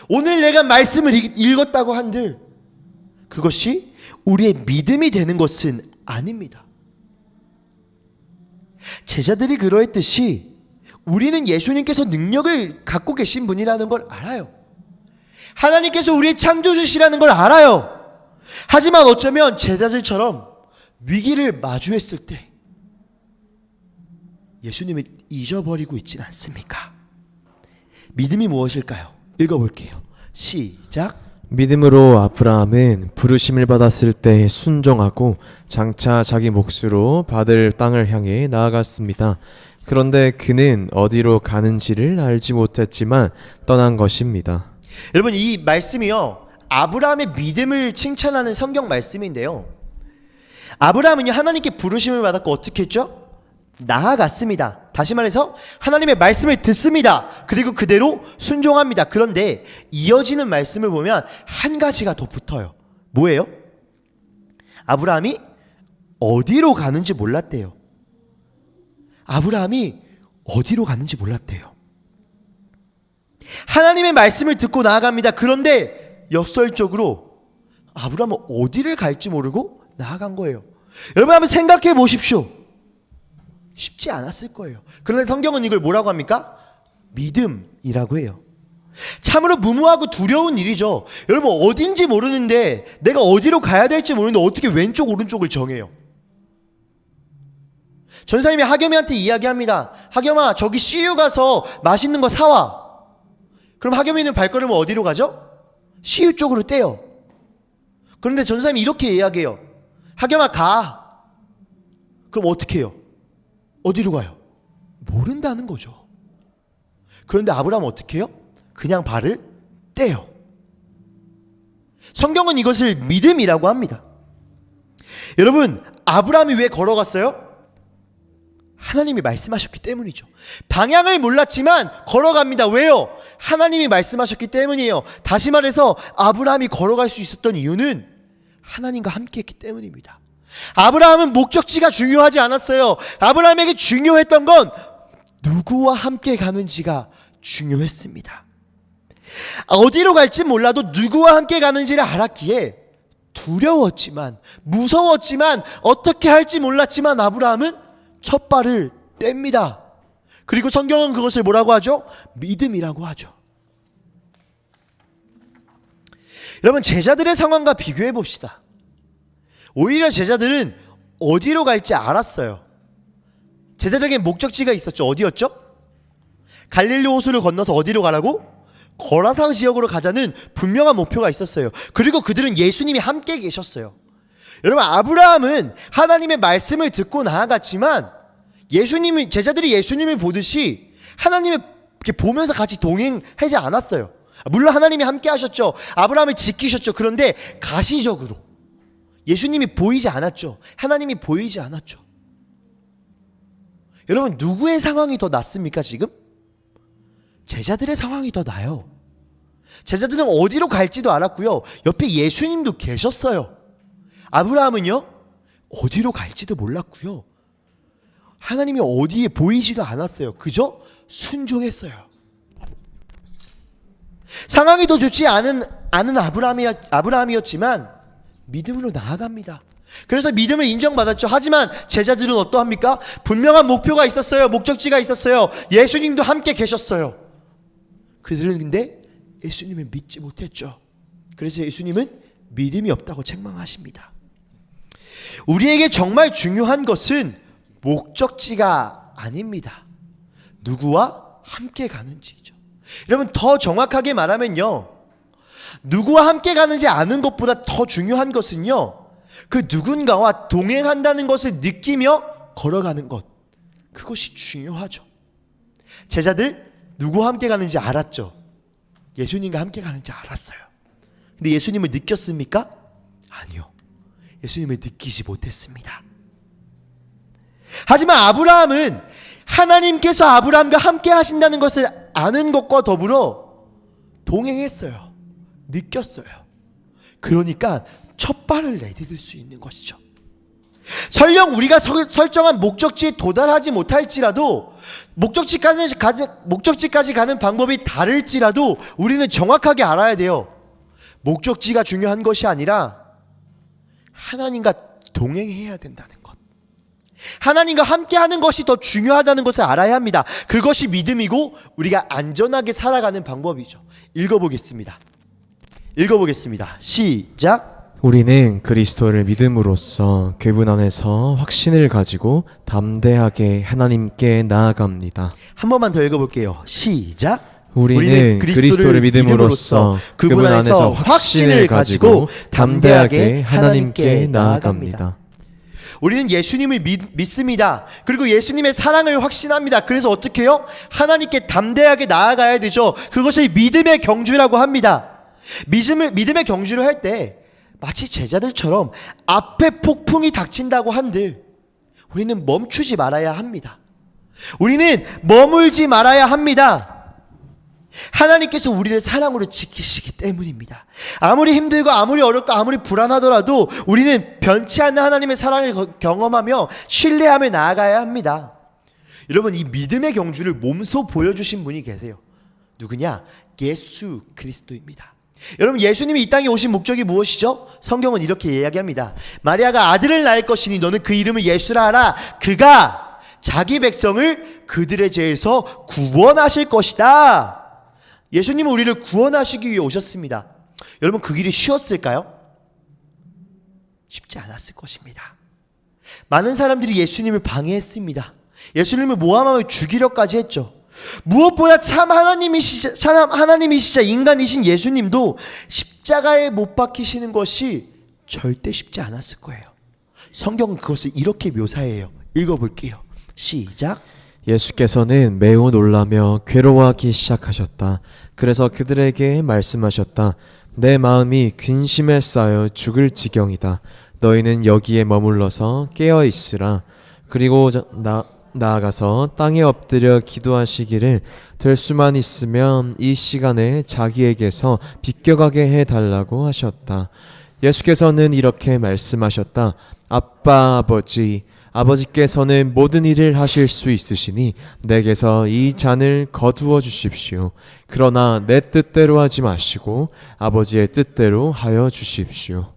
Speaker 4: 오늘 내가 말씀을 읽었다고 한들 그것이 우리의 믿음이 되는 것은 아닙니다. 제자들이 그러했듯이 우리는 예수님께서 능력을 갖고 계신 분이라는 걸 알아요. 하나님께서 우리의 창조주시라는 걸 알아요. 하지만 어쩌면 제자들처럼 위기를 마주했을 때 예수님을 잊어버리고 있진 않습니까? 믿음이 무엇일까요? 읽어볼게요. 시작.
Speaker 2: 믿음으로 아브라함은 부르심을 받았을 때 순종하고 장차 자기 몫으로 받을 땅을 향해 나아갔습니다. 그런데 그는 어디로 가는지를 알지 못했지만 떠난 것입니다.
Speaker 4: 여러분, 이 말씀이요, 아브라함의 믿음을 칭찬하는 성경 말씀인데요, 아브라함은요 하나님께 부르심을 받았고 어떻게 했죠? 나아갔습니다. 다시 말해서 하나님의 말씀을 듣습니다. 그리고 그대로 순종합니다. 그런데 이어지는 말씀을 보면 한 가지가 더 붙어요. 뭐예요? 아브라함이 어디로 가는지 몰랐대요. 아브라함이 어디로 가는지 몰랐대요. 하나님의 말씀을 듣고 나아갑니다. 그런데 역설적으로 아브라함은 어디를 갈지 모르고 나아간 거예요. 여러분 한번 생각해 보십시오. 쉽지 않았을 거예요. 그런데 성경은 이걸 뭐라고 합니까? 믿음이라고 해요. 참으로 무모하고 두려운 일이죠. 여러분 어딘지 모르는데, 내가 어디로 가야 될지 모르는데 어떻게 왼쪽 오른쪽을 정해요? 전사님이 하겸이한테 이야기합니다. 하겸아, 저기 CU 가서 맛있는 거 사와. 그럼 하겸이는 발걸음을 어디로 가죠? CU 쪽으로 떼요. 그런데 전사님이 이렇게 이야기해요. 하겸아 가. 그럼 어떻게 해요? 어디로 가요? 모른다는 거죠. 그런데 아브라함은 어떻게 해요? 그냥 발을 떼요. 성경은 이것을 믿음이라고 합니다. 여러분, 아브라함이 왜 걸어갔어요? 하나님이 말씀하셨기 때문이죠. 방향을 몰랐지만 걸어갑니다. 왜요? 하나님이 말씀하셨기 때문이에요. 다시 말해서 아브라함이 걸어갈 수 있었던 이유는 하나님과 함께 했기 때문입니다. 아브라함은 목적지가 중요하지 않았어요. 아브라함에게 중요했던 건 누구와 함께 가는지가 중요했습니다. 어디로 갈지 몰라도 누구와 함께 가는지를 알았기에 두려웠지만, 무서웠지만, 어떻게 할지 몰랐지만 아브라함은 첫 발을 뗍니다. 그리고 성경은 그것을 뭐라고 하죠? 믿음이라고 하죠. 여러분, 제자들의 상황과 비교해 봅시다. 오히려 제자들은 어디로 갈지 알았어요. 제자들에게 목적지가 있었죠. 어디였죠? 갈릴리 호수를 건너서 어디로 가라고? 거라상 지역으로 가자는 분명한 목표가 있었어요. 그리고 그들은 예수님이 함께 계셨어요. 여러분, 아브라함은 하나님의 말씀을 듣고 나아갔지만 제자들이 예수님을 보듯이 하나님을 이렇게 보면서 같이 동행하지 않았어요. 물론 하나님이 함께 하셨죠. 아브라함을 지키셨죠. 그런데 가시적으로 예수님이 보이지 않았죠. 하나님이 보이지 않았죠. 여러분, 누구의 상황이 더 낫습니까 지금? 제자들의 상황이 더 나아요. 제자들은 어디로 갈지도 알았고요, 옆에 예수님도 계셨어요. 아브라함은요 어디로 갈지도 몰랐고요, 하나님이 어디에 보이지도 않았어요. 그저 순종했어요. 상황이 더 좋지 않은 아브라함이었지만 믿음으로 나아갑니다. 그래서 믿음을 인정받았죠. 하지만 제자들은 어떠합니까? 분명한 목표가 있었어요. 목적지가 있었어요. 예수님도 함께 계셨어요. 그들은 근데 예수님을 믿지 못했죠. 그래서 예수님은 믿음이 없다고 책망하십니다. 우리에게 정말 중요한 것은 목적지가 아닙니다. 누구와 함께 가는지죠. 여러분, 더 정확하게 말하면요, 누구와 함께 가는지 아는 것보다 더 중요한 것은요, 그 누군가와 동행한다는 것을 느끼며 걸어가는 것, 그것이 중요하죠. 제자들 누구와 함께 가는지 알았죠. 예수님과 함께 가는지 알았어요. 근데 예수님을 느꼈습니까? 아니요. 예수님을 느끼지 못했습니다. 하지만 아브라함은 하나님께서 아브라함과 함께 하신다는 것을 아는 것과 더불어 동행했어요. 느꼈어요. 그러니까 첫 발을 내디딜 수 있는 것이죠. 설령 우리가 설정한 목적지에 도달하지 못할지라도 목적지까지 가는 방법이 다를지라도 우리는 정확하게 알아야 돼요. 목적지가 중요한 것이 아니라 하나님과 동행해야 된다는 것. 하나님과 함께하는 것이 더 중요하다는 것을 알아야 합니다. 그것이 믿음이고 우리가 안전하게 살아가는 방법이죠. 읽어보겠습니다. 시작.
Speaker 2: 우리는 그리스도를 믿음으로써 그분 안에서 확신을 가지고 담대하게 하나님께 나아갑니다.
Speaker 4: 한 번만 더 읽어볼게요. 시작.
Speaker 2: 우리는 그리스도를 믿음으로써 그분 안에서 확신을 가지고 담대하게 하나님께 나아갑니다.
Speaker 4: 우리는 예수님을 믿습니다. 그리고 예수님의 사랑을 확신합니다. 그래서 어떻게 해요? 하나님께 담대하게 나아가야 되죠. 그것을 믿음의 경주라고 합니다. 믿음의 경주를 할 때 마치 제자들처럼 앞에 폭풍이 닥친다고 한들 우리는 멈추지 말아야 합니다. 우리는 머물지 말아야 합니다. 하나님께서 우리를 사랑으로 지키시기 때문입니다. 아무리 힘들고 아무리 어렵고 아무리 불안하더라도 우리는 변치 않는 하나님의 사랑을 경험하며 신뢰하며 나아가야 합니다. 여러분, 이 믿음의 경주를 몸소 보여주신 분이 계세요. 누구냐? 예수 그리스도입니다. 여러분, 예수님이 이 땅에 오신 목적이 무엇이죠? 성경은 이렇게 이야기합니다. 마리아가 아들을 낳을 것이니 너는 그 이름을 예수라 하라. 그가 자기 백성을 그들의 죄에서 구원하실 것이다. 예수님은 우리를 구원하시기 위해 오셨습니다. 여러분, 그 길이 쉬웠을까요? 쉽지 않았을 것입니다. 많은 사람들이 예수님을 방해했습니다. 예수님을 모함하며 죽이려까지 했죠. 무엇보다 참 하나님이시자 인간이신 예수님도 십자가에 못 박히시는 것이 절대 쉽지 않았을 거예요. 성경은 그것을 이렇게 묘사해요. 읽어볼게요. 시작.
Speaker 2: 예수께서는 매우 놀라며 괴로워하기 시작하셨다. 그래서 그들에게 말씀하셨다. 내 마음이 근심에 쌓여 죽을 지경이다. 너희는 여기에 머물러서 깨어 있으라. 그리고 나아가서 땅에 엎드려 기도하시기를 될 수만 있으면 이 시간에 자기에게서 비껴가게 해달라고 하셨다. 예수께서는 이렇게 말씀하셨다. 아빠, 아버지께서는 모든 일을 하실 수 있으시니 내게서 이 잔을 거두어 주십시오. 그러나 내 뜻대로 하지 마시고 아버지의 뜻대로 하여 주십시오.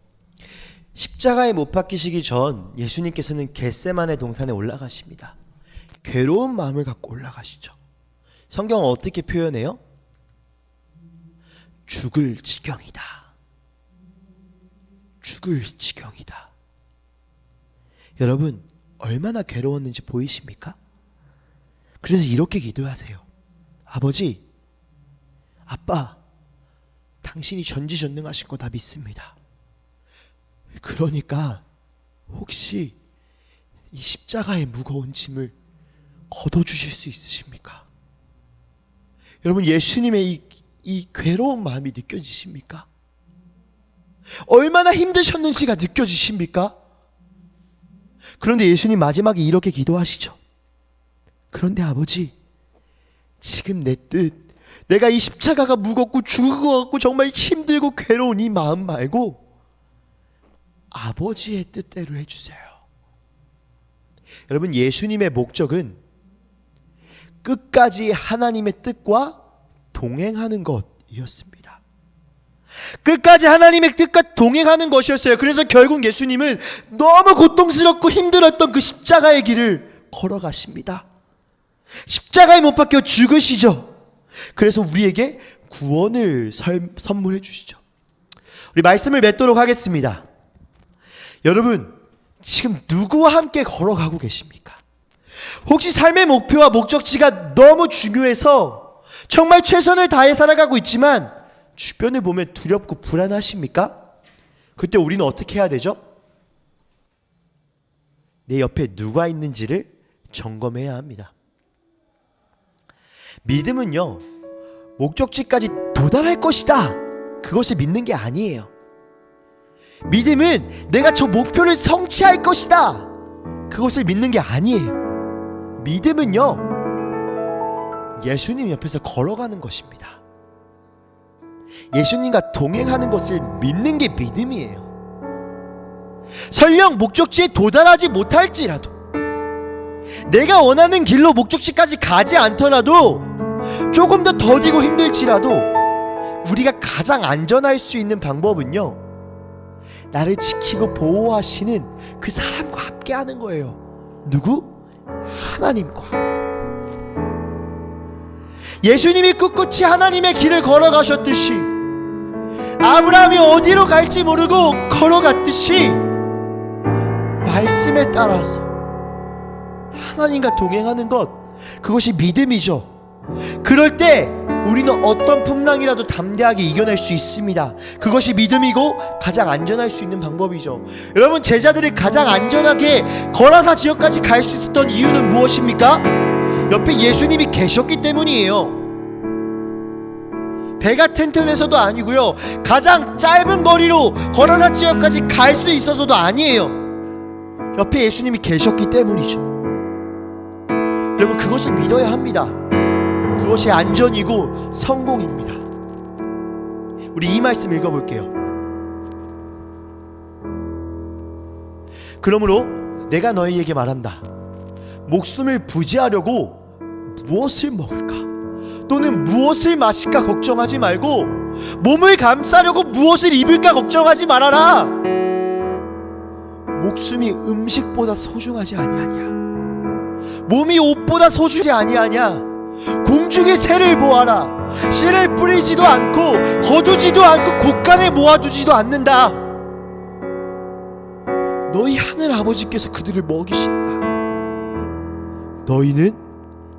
Speaker 4: 십자가에 못 박히시기 전 예수님께서는 겟세마네 동산에 올라가십니다. 괴로운 마음을 갖고 올라가시죠. 성경은 어떻게 표현해요? 죽을 지경이다. 죽을 지경이다. 여러분, 얼마나 괴로웠는지 보이십니까? 그래서 이렇게 기도하세요. 아버지, 아빠, 당신이 전지전능하신 거 다 믿습니다. 그러니까 혹시 이 십자가의 무거운 짐을 걷어주실 수 있으십니까? 여러분, 예수님의 이 괴로운 마음이 느껴지십니까? 얼마나 힘드셨는지가 느껴지십니까? 그런데 예수님 마지막에 이렇게 기도하시죠. 그런데 아버지, 지금 내 뜻, 내가 이 십자가가 무겁고 죽을 것 같고 정말 힘들고 괴로운 이 마음 말고 아버지의 뜻대로 해주세요. 여러분, 예수님의 목적은 끝까지 하나님의 뜻과 동행하는 것이었습니다. 끝까지 하나님의 뜻과 동행하는 것이었어요. 그래서 결국 예수님은 너무 고통스럽고 힘들었던 그 십자가의 길을 걸어가십니다. 십자가에 못 박혀 죽으시죠. 그래서 우리에게 구원을 선물해 주시죠. 우리 말씀을 맺도록 하겠습니다. 여러분, 지금 누구와 함께 걸어가고 계십니까? 혹시 삶의 목표와 목적지가 너무 중요해서 정말 최선을 다해 살아가고 있지만 주변을 보면 두렵고 불안하십니까? 그때 우리는 어떻게 해야 되죠? 내 옆에 누가 있는지를 점검해야 합니다. 믿음은요, 목적지까지 도달할 것이다, 그것을 믿는 게 아니에요. 믿음은 내가 저 목표를 성취할 것이다, 그것을 믿는 게 아니에요. 믿음은요, 예수님 옆에서 걸어가는 것입니다. 예수님과 동행하는 것을 믿는 게 믿음이에요. 설령 목적지에 도달하지 못할지라도, 내가 원하는 길로 목적지까지 가지 않더라도, 조금 더 더디고 힘들지라도 우리가 가장 안전할 수 있는 방법은요, 나를 지키고 보호하시는 그 사람과 함께 하는 거예요. 누구? 하나님과. 예수님이 꿋꿋이 하나님의 길을 걸어가셨듯이, 아브라함이 어디로 갈지 모르고 걸어갔듯이, 말씀에 따라서 하나님과 동행하는 것, 그것이 믿음이죠. 그럴 때 우리는 어떤 풍랑이라도 담대하게 이겨낼 수 있습니다. 그것이 믿음이고 가장 안전할 수 있는 방법이죠. 여러분, 제자들이 가장 안전하게 거라사 지역까지 갈 수 있었던 이유는 무엇입니까? 옆에 예수님이 계셨기 때문이에요. 배가 튼튼해서도 아니고요, 가장 짧은 거리로 거라사 지역까지 갈 수 있어서도 아니에요. 옆에 예수님이 계셨기 때문이죠. 여러분, 그것을 믿어야 합니다. 그것이 안전이고 성공입니다. 우리 이 말씀 읽어볼게요. 그러므로 내가 너희에게 말한다. 목숨을 부지하려고 무엇을 먹을까, 또는 무엇을 마실까 걱정하지 말고, 몸을 감싸려고 무엇을 입을까 걱정하지 말아라. 목숨이 음식보다 소중하지 아니하냐? 몸이 옷보다 소중하지 아니하냐? 공중의 새를 보아라. 씨를 뿌리지도 않고 거두지도 않고 곳간에 모아두지도 않는다. 너희 하늘 아버지께서 그들을 먹이신다. 너희는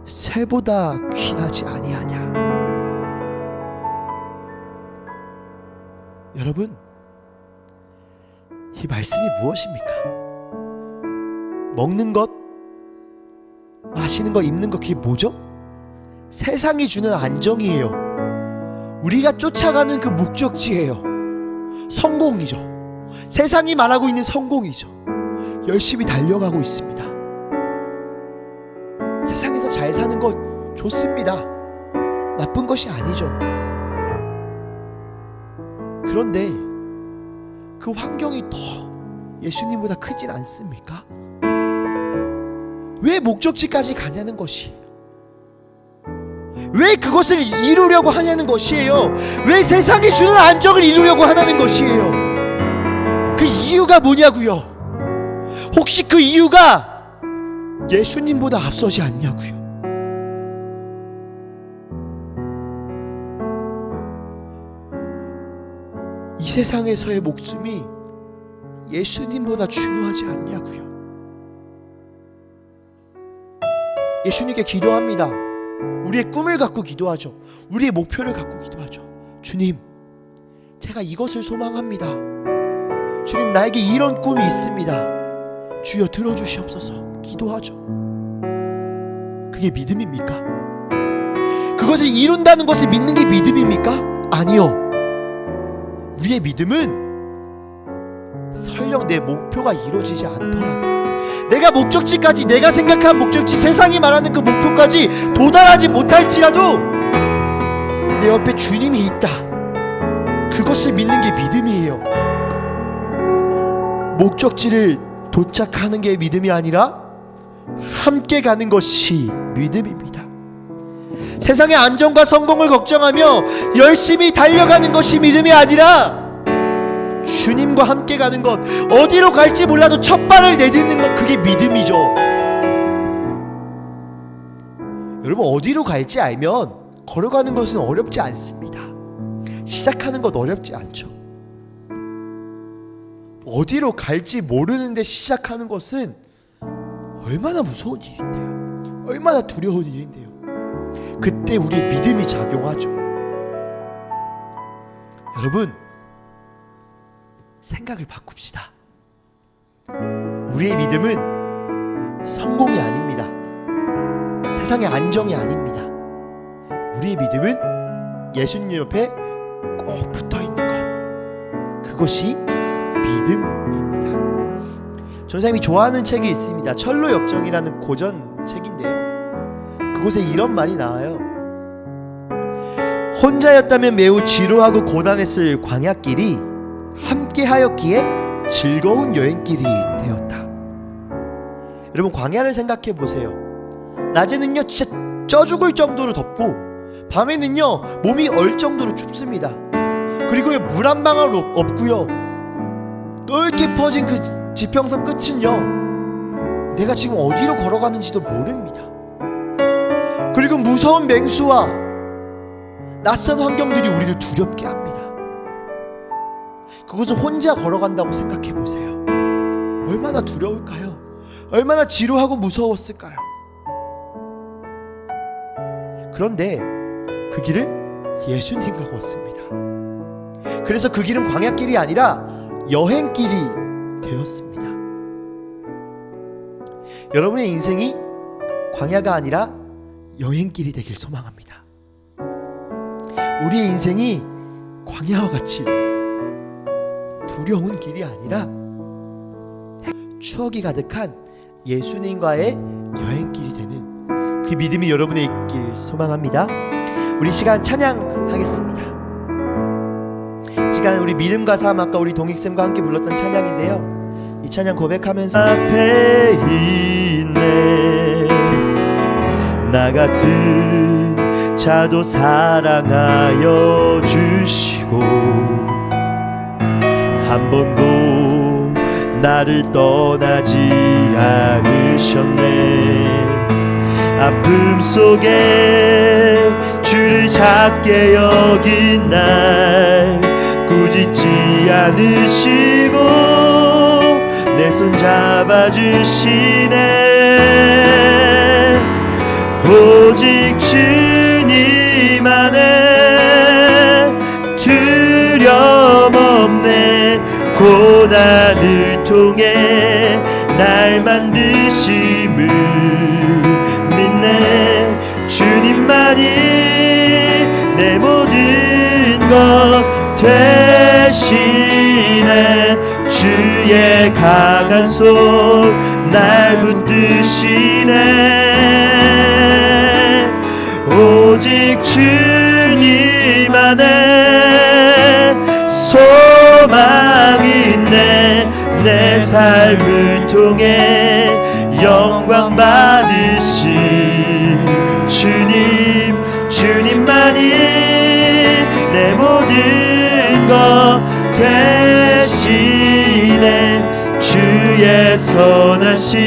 Speaker 4: 새보다 귀하지 아니하냐? 여러분, 이 말씀이 무엇입니까? 먹는 것, 마시는 것, 입는 것, 그게 뭐죠? 세상이 주는 안정이에요. 우리가 쫓아가는 그 목적지예요. 성공이죠. 세상이 말하고 있는 성공이죠. 열심히 달려가고 있습니다. 세상에서 잘 사는 것 좋습니다. 나쁜 것이 아니죠. 그런데 그 환경이 더 예수님보다 크진 않습니까? 왜 목적지까지 가냐는 것이, 왜 그것을 이루려고 하냐는 것이에요. 왜 세상이 주는 안정을 이루려고 하냐는 것이에요. 그 이유가 뭐냐고요? 혹시 그 이유가 예수님보다 앞서지 않냐고요? 이 세상에서의 목숨이 예수님보다 중요하지 않냐고요? 예수님께 기도합니다. 우리의 꿈을 갖고 기도하죠. 우리의 목표를 갖고 기도하죠. 주님, 제가 이것을 소망합니다. 주님, 나에게 이런 꿈이 있습니다. 주여 들어주시옵소서. 기도하죠. 그게 믿음입니까? 그것을 이룬다는 것을 믿는 게 믿음입니까? 아니요. 우리의 믿음은 설령 내 목표가 이루어지지 않더라도, 내가 목적지까지, 내가 생각한 목적지, 세상이 말하는 그 목표까지 도달하지 못할지라도 내 옆에 주님이 있다, 그것을 믿는 게 믿음이에요. 목적지를 도착하는 게 믿음이 아니라 함께 가는 것이 믿음입니다. 세상의 안정과 성공을 걱정하며 열심히 달려가는 것이 믿음이 아니라 주님과 함께 가는 것, 어디로 갈지 몰라도 첫 발을 내딛는 것, 그게 믿음이죠. 여러분, 어디로 갈지 알면 걸어가는 것은 어렵지 않습니다. 시작하는 것 어렵지 않죠. 어디로 갈지 모르는데 시작하는 것은 얼마나 무서운 일인데요. 얼마나 두려운 일인데요. 그때 우리의 믿음이 작용하죠. 여러분, 생각을 바꿉시다. 우리의 믿음은 성공이 아닙니다. 세상의 안정이 아닙니다. 우리의 믿음은 예수님 옆에 꼭 붙어있는 것, 그것이 전사님이 좋아하는 책이 있습니다. 철로 역정이라는 고전 책인데요, 그곳에 이런 말이 나와요. 혼자였다면 매우 지루하고 고단했을 광야길이 함께하였기에 즐거운 여행길이 되었다. 여러분, 광야를 생각해 보세요. 낮에는요 진짜 쪄 죽을 정도로 덥고, 밤에는요 몸이 얼 정도로 춥습니다. 그리고 물 한 방울 없고요, 넓게 퍼진 그 지평선 끝은요 내가 지금 어디로 걸어가는지도 모릅니다. 그리고 무서운 맹수와 낯선 환경들이 우리를 두렵게 합니다. 그것을 혼자 걸어간다고 생각해 보세요. 얼마나 두려울까요? 얼마나 지루하고 무서웠을까요? 그런데 그 길을 예수님과 걷습니다. 그래서 그 길은 광야길이 아니라 여행길이 되었습니다. 여러분의 인생이 광야가 아니라 여행길이 되길 소망합니다. 우리의 인생이 광야와 같이 두려운 길이 아니라 추억이 가득한 예수님과의 여행길이 되는 그 믿음이 여러분의 있길 소망합니다. 우리 시간 찬양하겠습니다. 시간 우리 믿음과 삶, 아까 우리 동익쌤과 함께 불렀던 찬양인데요, 이 찬양 고백하면서 앞에 있네 나 같은 자도 사랑하여 주시고 한 번도 나를 떠나지 않으셨네. 아픔 속에 주를 작게 여긴 날 꾸짖지 않으시고 내 손 잡아주시네. 오직 주님 안에 두려움 없네. 고난을 통해 날 만드심을 믿네. 주님만이 내 모든 것 되시네. 주의 강한 손 날 붙드시네. 오직 주님 안에 소망이 있네. 내 삶을 통해 영광 받으신 주님, 주님만이 내 모든 것 되시네. 주의 선하심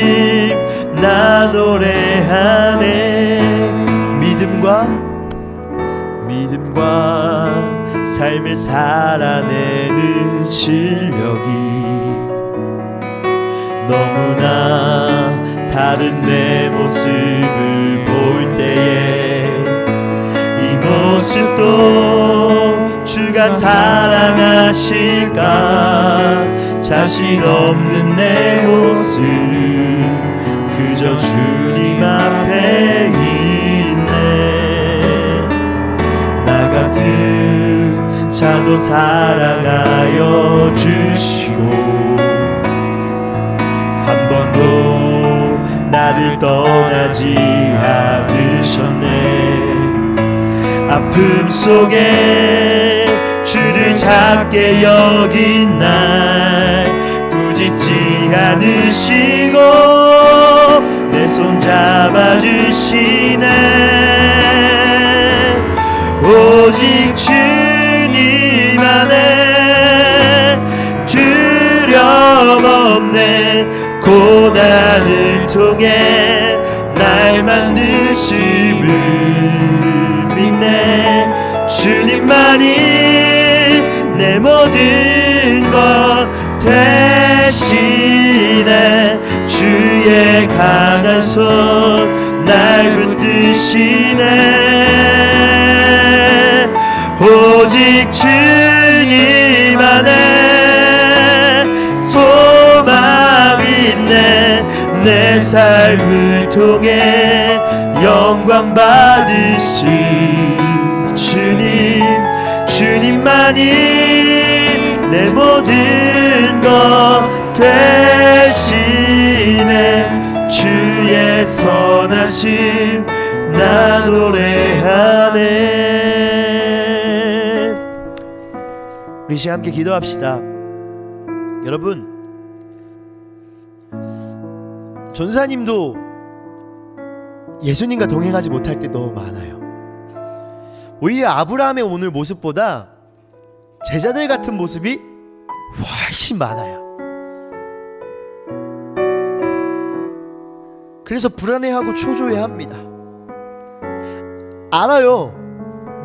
Speaker 4: 나 노래하네. 믿음과 삶을 살아내는 실력이 너무나 다른 내 모습을 볼 때에 이 모습도 주가 사랑하실까. 자신 없는 내 모습 그저 주님 앞에 있네. 나 같은 자도 사랑하여 주시고 한 번도 나를 떠나지 않으셨네. 아픔 속에 주를 작게 여긴 날 꾸짖지 않으시고 내 손 잡아주시네. 오직 주님 안에 두려움 없네. 고난을 통해 날 만드심을 믿네. 주님만이 내 모든 것 되시네. 주의 강한 손 날 붙드시네. 오직 주님 안에 소망이 있네. 내 삶을 통해 영광 받으신 주님, 주님만이 내 모든 것 되시네. 주의 선하심 나 노래하네. 우리 시간 함께 기도합시다. 여러분, 전사님도 예수님과 동행하지 못할 때 너무 많아요. 오히려 아브라함의 오늘 모습보다 제자들 같은 모습이 훨씬 많아요. 그래서 불안해하고 초조해합니다. 알아요,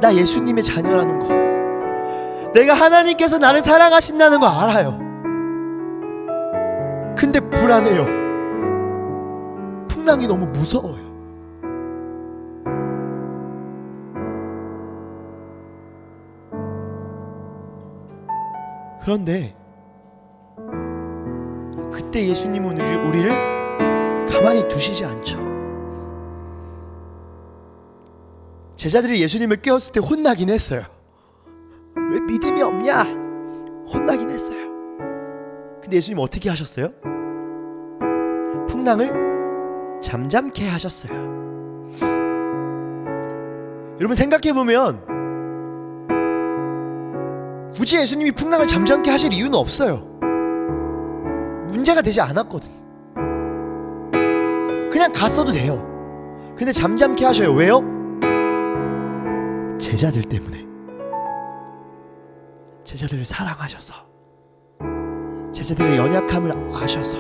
Speaker 4: 나 예수님의 자녀라는 거, 내가 하나님께서 나를 사랑하신다는 거 알아요. 근데 불안해요. 풍랑이 너무 무서워요. 그런데 그때 예수님은 우리를 가만히 두시지 않죠. 제자들이 예수님을 깨웠을 때 혼나긴 했어요. 왜 믿음이 없냐? 혼나긴 했어요. 근데 예수님 어떻게 하셨어요? 풍랑을 잠잠케 하셨어요. 여러분 생각해보면 굳이 예수님이 풍랑을 잠잠케 하실 이유는 없어요. 문제가 되지 않았거든. 그냥 갔어도 돼요. 근데 잠잠케 하셔요. 왜요? 제자들 때문에. 제자들을 사랑하셔서, 제자들의 연약함을 아셔서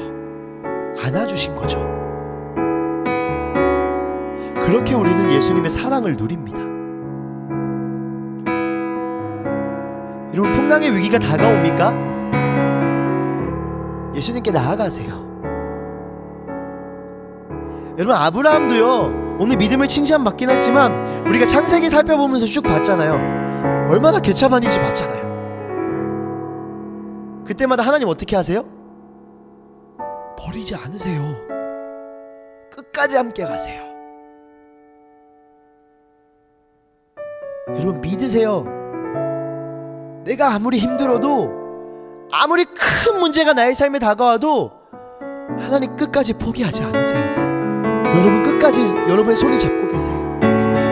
Speaker 4: 안아주신 거죠. 그렇게 우리는 예수님의 사랑을 누립니다. 여러분, 풍랑의 위기가 다가옵니까? 예수님께 나아가세요. 여러분, 아브라함도요, 오늘 믿음을 칭찬받긴 했지만 우리가 창세기 살펴보면서 쭉 봤잖아요. 얼마나 개차반인지 봤잖아요. 그때마다 하나님 어떻게 하세요? 버리지 않으세요. 끝까지 함께 가세요. 여러분, 믿으세요. 내가 아무리 힘들어도, 아무리 큰 문제가 나의 삶에 다가와도 하나님 끝까지 포기하지 않으세요. 여러분 끝까지 여러분의 손을 잡고 계세요.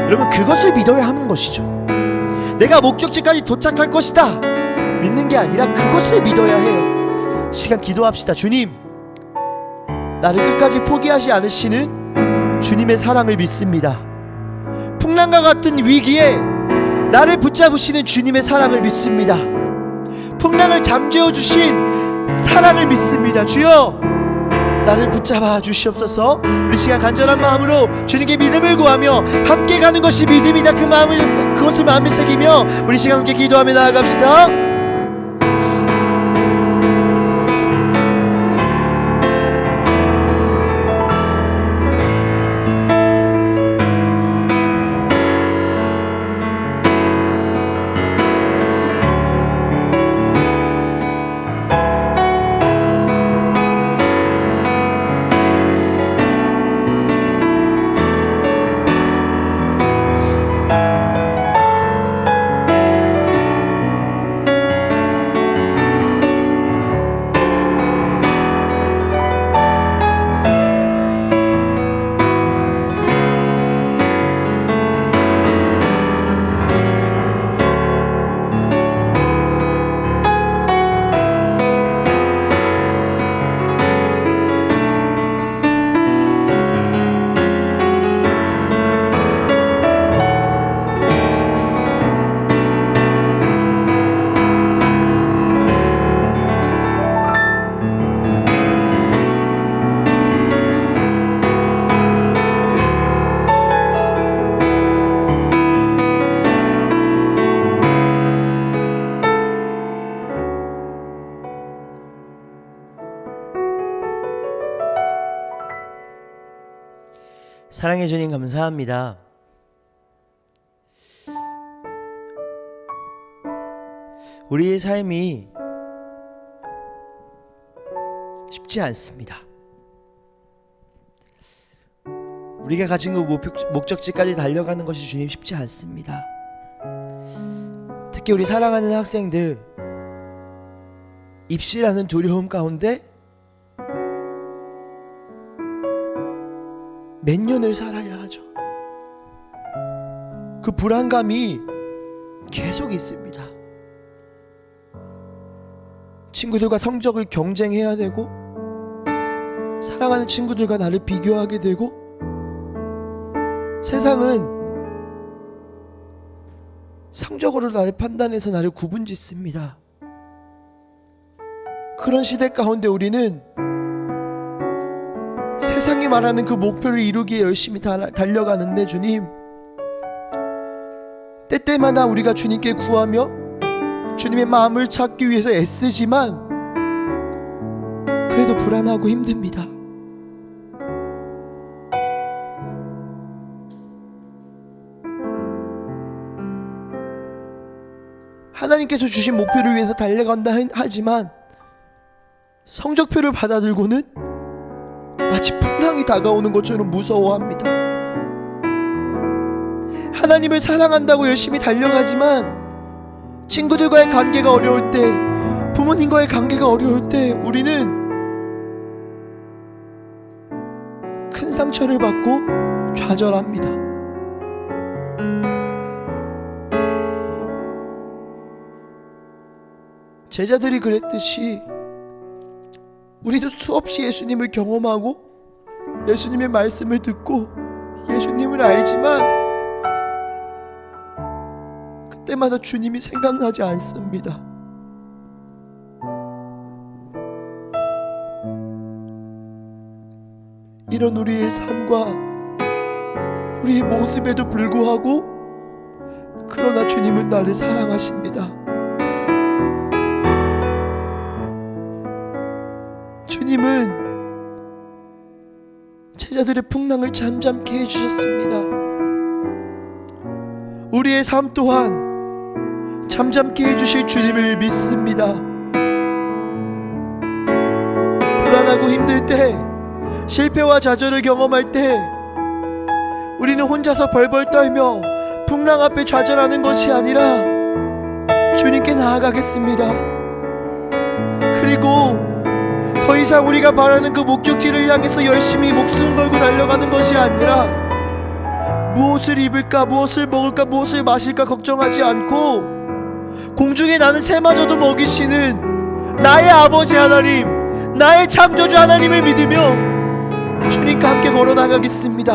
Speaker 4: 여러분, 그것을 믿어야 하는 것이죠. 내가 목적지까지 도착할 것이다 믿는 게 아니라 그것을 믿어야 해요. 시간 기도합시다. 주님, 나를 끝까지 포기하지 않으시는 주님의 사랑을 믿습니다. 풍랑과 같은 위기에 나를 붙잡으시는 주님의 사랑을 믿습니다. 풍랑을 잠재워 주신 사랑을 믿습니다. 주여, 나를 붙잡아 주시옵소서. 우리 시간 간절한 마음으로 주님께 믿음을 구하며 함께 가는 것이 믿음이다, 그것을 마음에 새기며 우리 시간 함께 기도하며 나아갑시다. 사랑해 주님 감사합니다. 우리의 삶이 쉽지 않습니다. 우리가 가진 그 목적지까지 달려가는 것이 주님 쉽지 않습니다. 특히 우리 사랑하는 학생들, 입시라는 두려움 가운데 몇 년을 살아야 하죠. 그 불안감이 계속 있습니다. 친구들과 성적을 경쟁해야 되고, 사랑하는 친구들과 나를 비교하게 되고, 세상은 성적으로 나를 판단해서 나를 구분짓습니다. 그런 시대 가운데 우리는 세상이 말하는 그 목표를 이루기에 열심히 달려가는데, 주님, 때때마다 우리가 주님께 구하며 주님의 마음을 찾기 위해서 애쓰지만 그래도 불안하고 힘듭니다. 하나님께서 주신 목표를 위해서 달려간다 하지만 성적표를 받아들고는 마치 풍랑이 다가오는 것처럼 무서워합니다. 하나님을 사랑한다고 열심히 달려가지만 친구들과의 관계가 어려울 때, 부모님과의 관계가 어려울 때 우리는 큰 상처를 받고 좌절합니다. 제자들이 그랬듯이 우리도 수없이 예수님을 경험하고 예수님의 말씀을 듣고 예수님을 알지만 그때마다 주님이 생각나지 않습니다. 이런 우리의 삶과 우리의 모습에도 불구하고 그러나 주님은 나를 사랑하십니다. 주님은 제자들의 풍랑을 잠잠케 해주셨습니다. 우리의 삶 또한 잠잠케 해주실 주님을 믿습니다. 불안하고 힘들 때, 실패와 좌절을 경험할 때 우리는 혼자서 벌벌 떨며 풍랑 앞에 좌절하는 것이 아니라 주님께 나아가겠습니다. 그리고 더 이상 우리가 바라는 그 목적지를 향해서 열심히 목숨 걸고 달려가는 것이 아니라 무엇을 입을까, 무엇을 먹을까, 무엇을 마실까 걱정하지 않고 공중에 나는 새마저도 먹이시는 나의 아버지 하나님, 나의 창조주 하나님을 믿으며 주님과 함께 걸어나가겠습니다.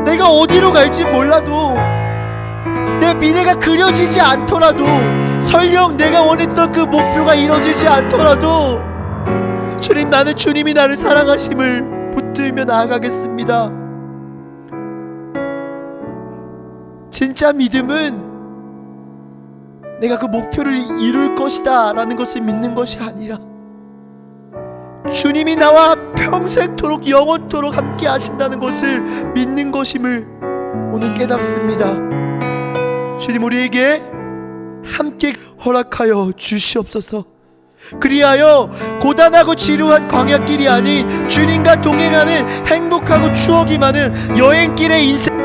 Speaker 4: 내가 어디로 갈지 몰라도, 내 미래가 그려지지 않더라도, 설령 내가 원했던 그 목표가 이루어지지 않더라도 주님, 나는 주님이 나를 사랑하심을 붙들며 나아가겠습니다. 진짜 믿음은 내가 그 목표를 이룰 것이다 라는 것을 믿는 것이 아니라 주님이 나와 평생토록 영원토록 함께 하신다는 것을 믿는 것임을 오늘 깨닫습니다. 주님, 우리에게 함께 허락하여 주시옵소서. 그리하여 고단하고 지루한 광야길이 아닌 주님과 동행하는 행복하고 추억이 많은 여행길의 인생,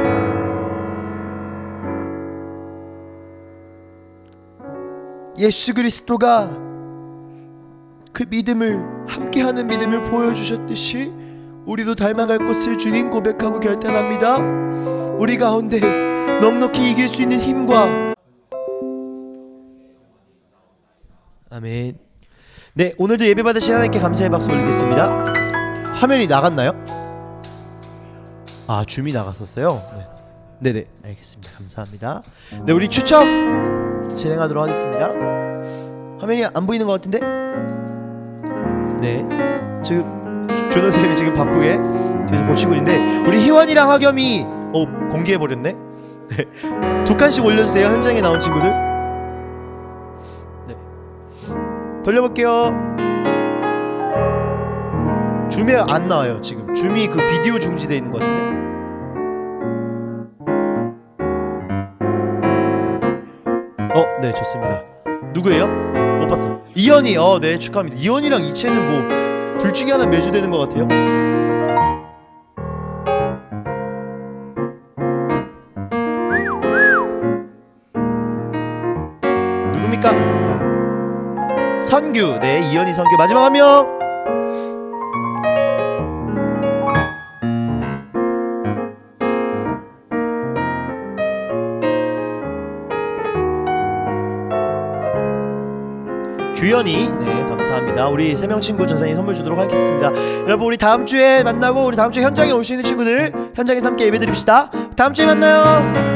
Speaker 4: 예수 그리스도가 그 믿음을, 함께하는 믿음을 보여주셨듯이 우리도 닮아갈 것을 주님 고백하고 결단합니다. 우리 가운데 넉넉히 이길 수 있는 힘과, 아멘. 네, 오늘도 예배 받으신 하나님께 감사의 박수 올리겠습니다. 화면이 나갔나요? 아, 줌이 나갔었어요? 네. 네네, 알겠습니다. 감사합니다. 네, 우리 추첨 진행하도록 하겠습니다. 화면이 안 보이는 것 같은데? 네, 지금 준호 쌤이 지금 바쁘게 뒤에서 고치고 있는데 우리 희원이랑 하겸이 공개해버렸네? 네, 두 칸씩 올려주세요. 현장에 나온 친구들. 네, 돌려볼게요. 줌에 안 나와요. 지금 줌이 그 비디오 중지되어 있는 것 같은데. 네, 좋습니다. 누구예요? 못 봤어. 이현이. 네, 축하합니다. 이현이랑 이채는 뭐 둘 중에 하나 매주 되는 것 같아요. 누굽니까? 선규, 네, 이현희, 선규 마지막 한 명. 규현이, 네, 감사합니다. 우리 3명 친구 전산이 선물 주도록 하겠습니다. 여러분, 우리 다음 주에 만나고 우리 다음 주에 현장에 올 수 있는 친구들 현장에서 함께 예배 드립시다. 다음 주에 만나요.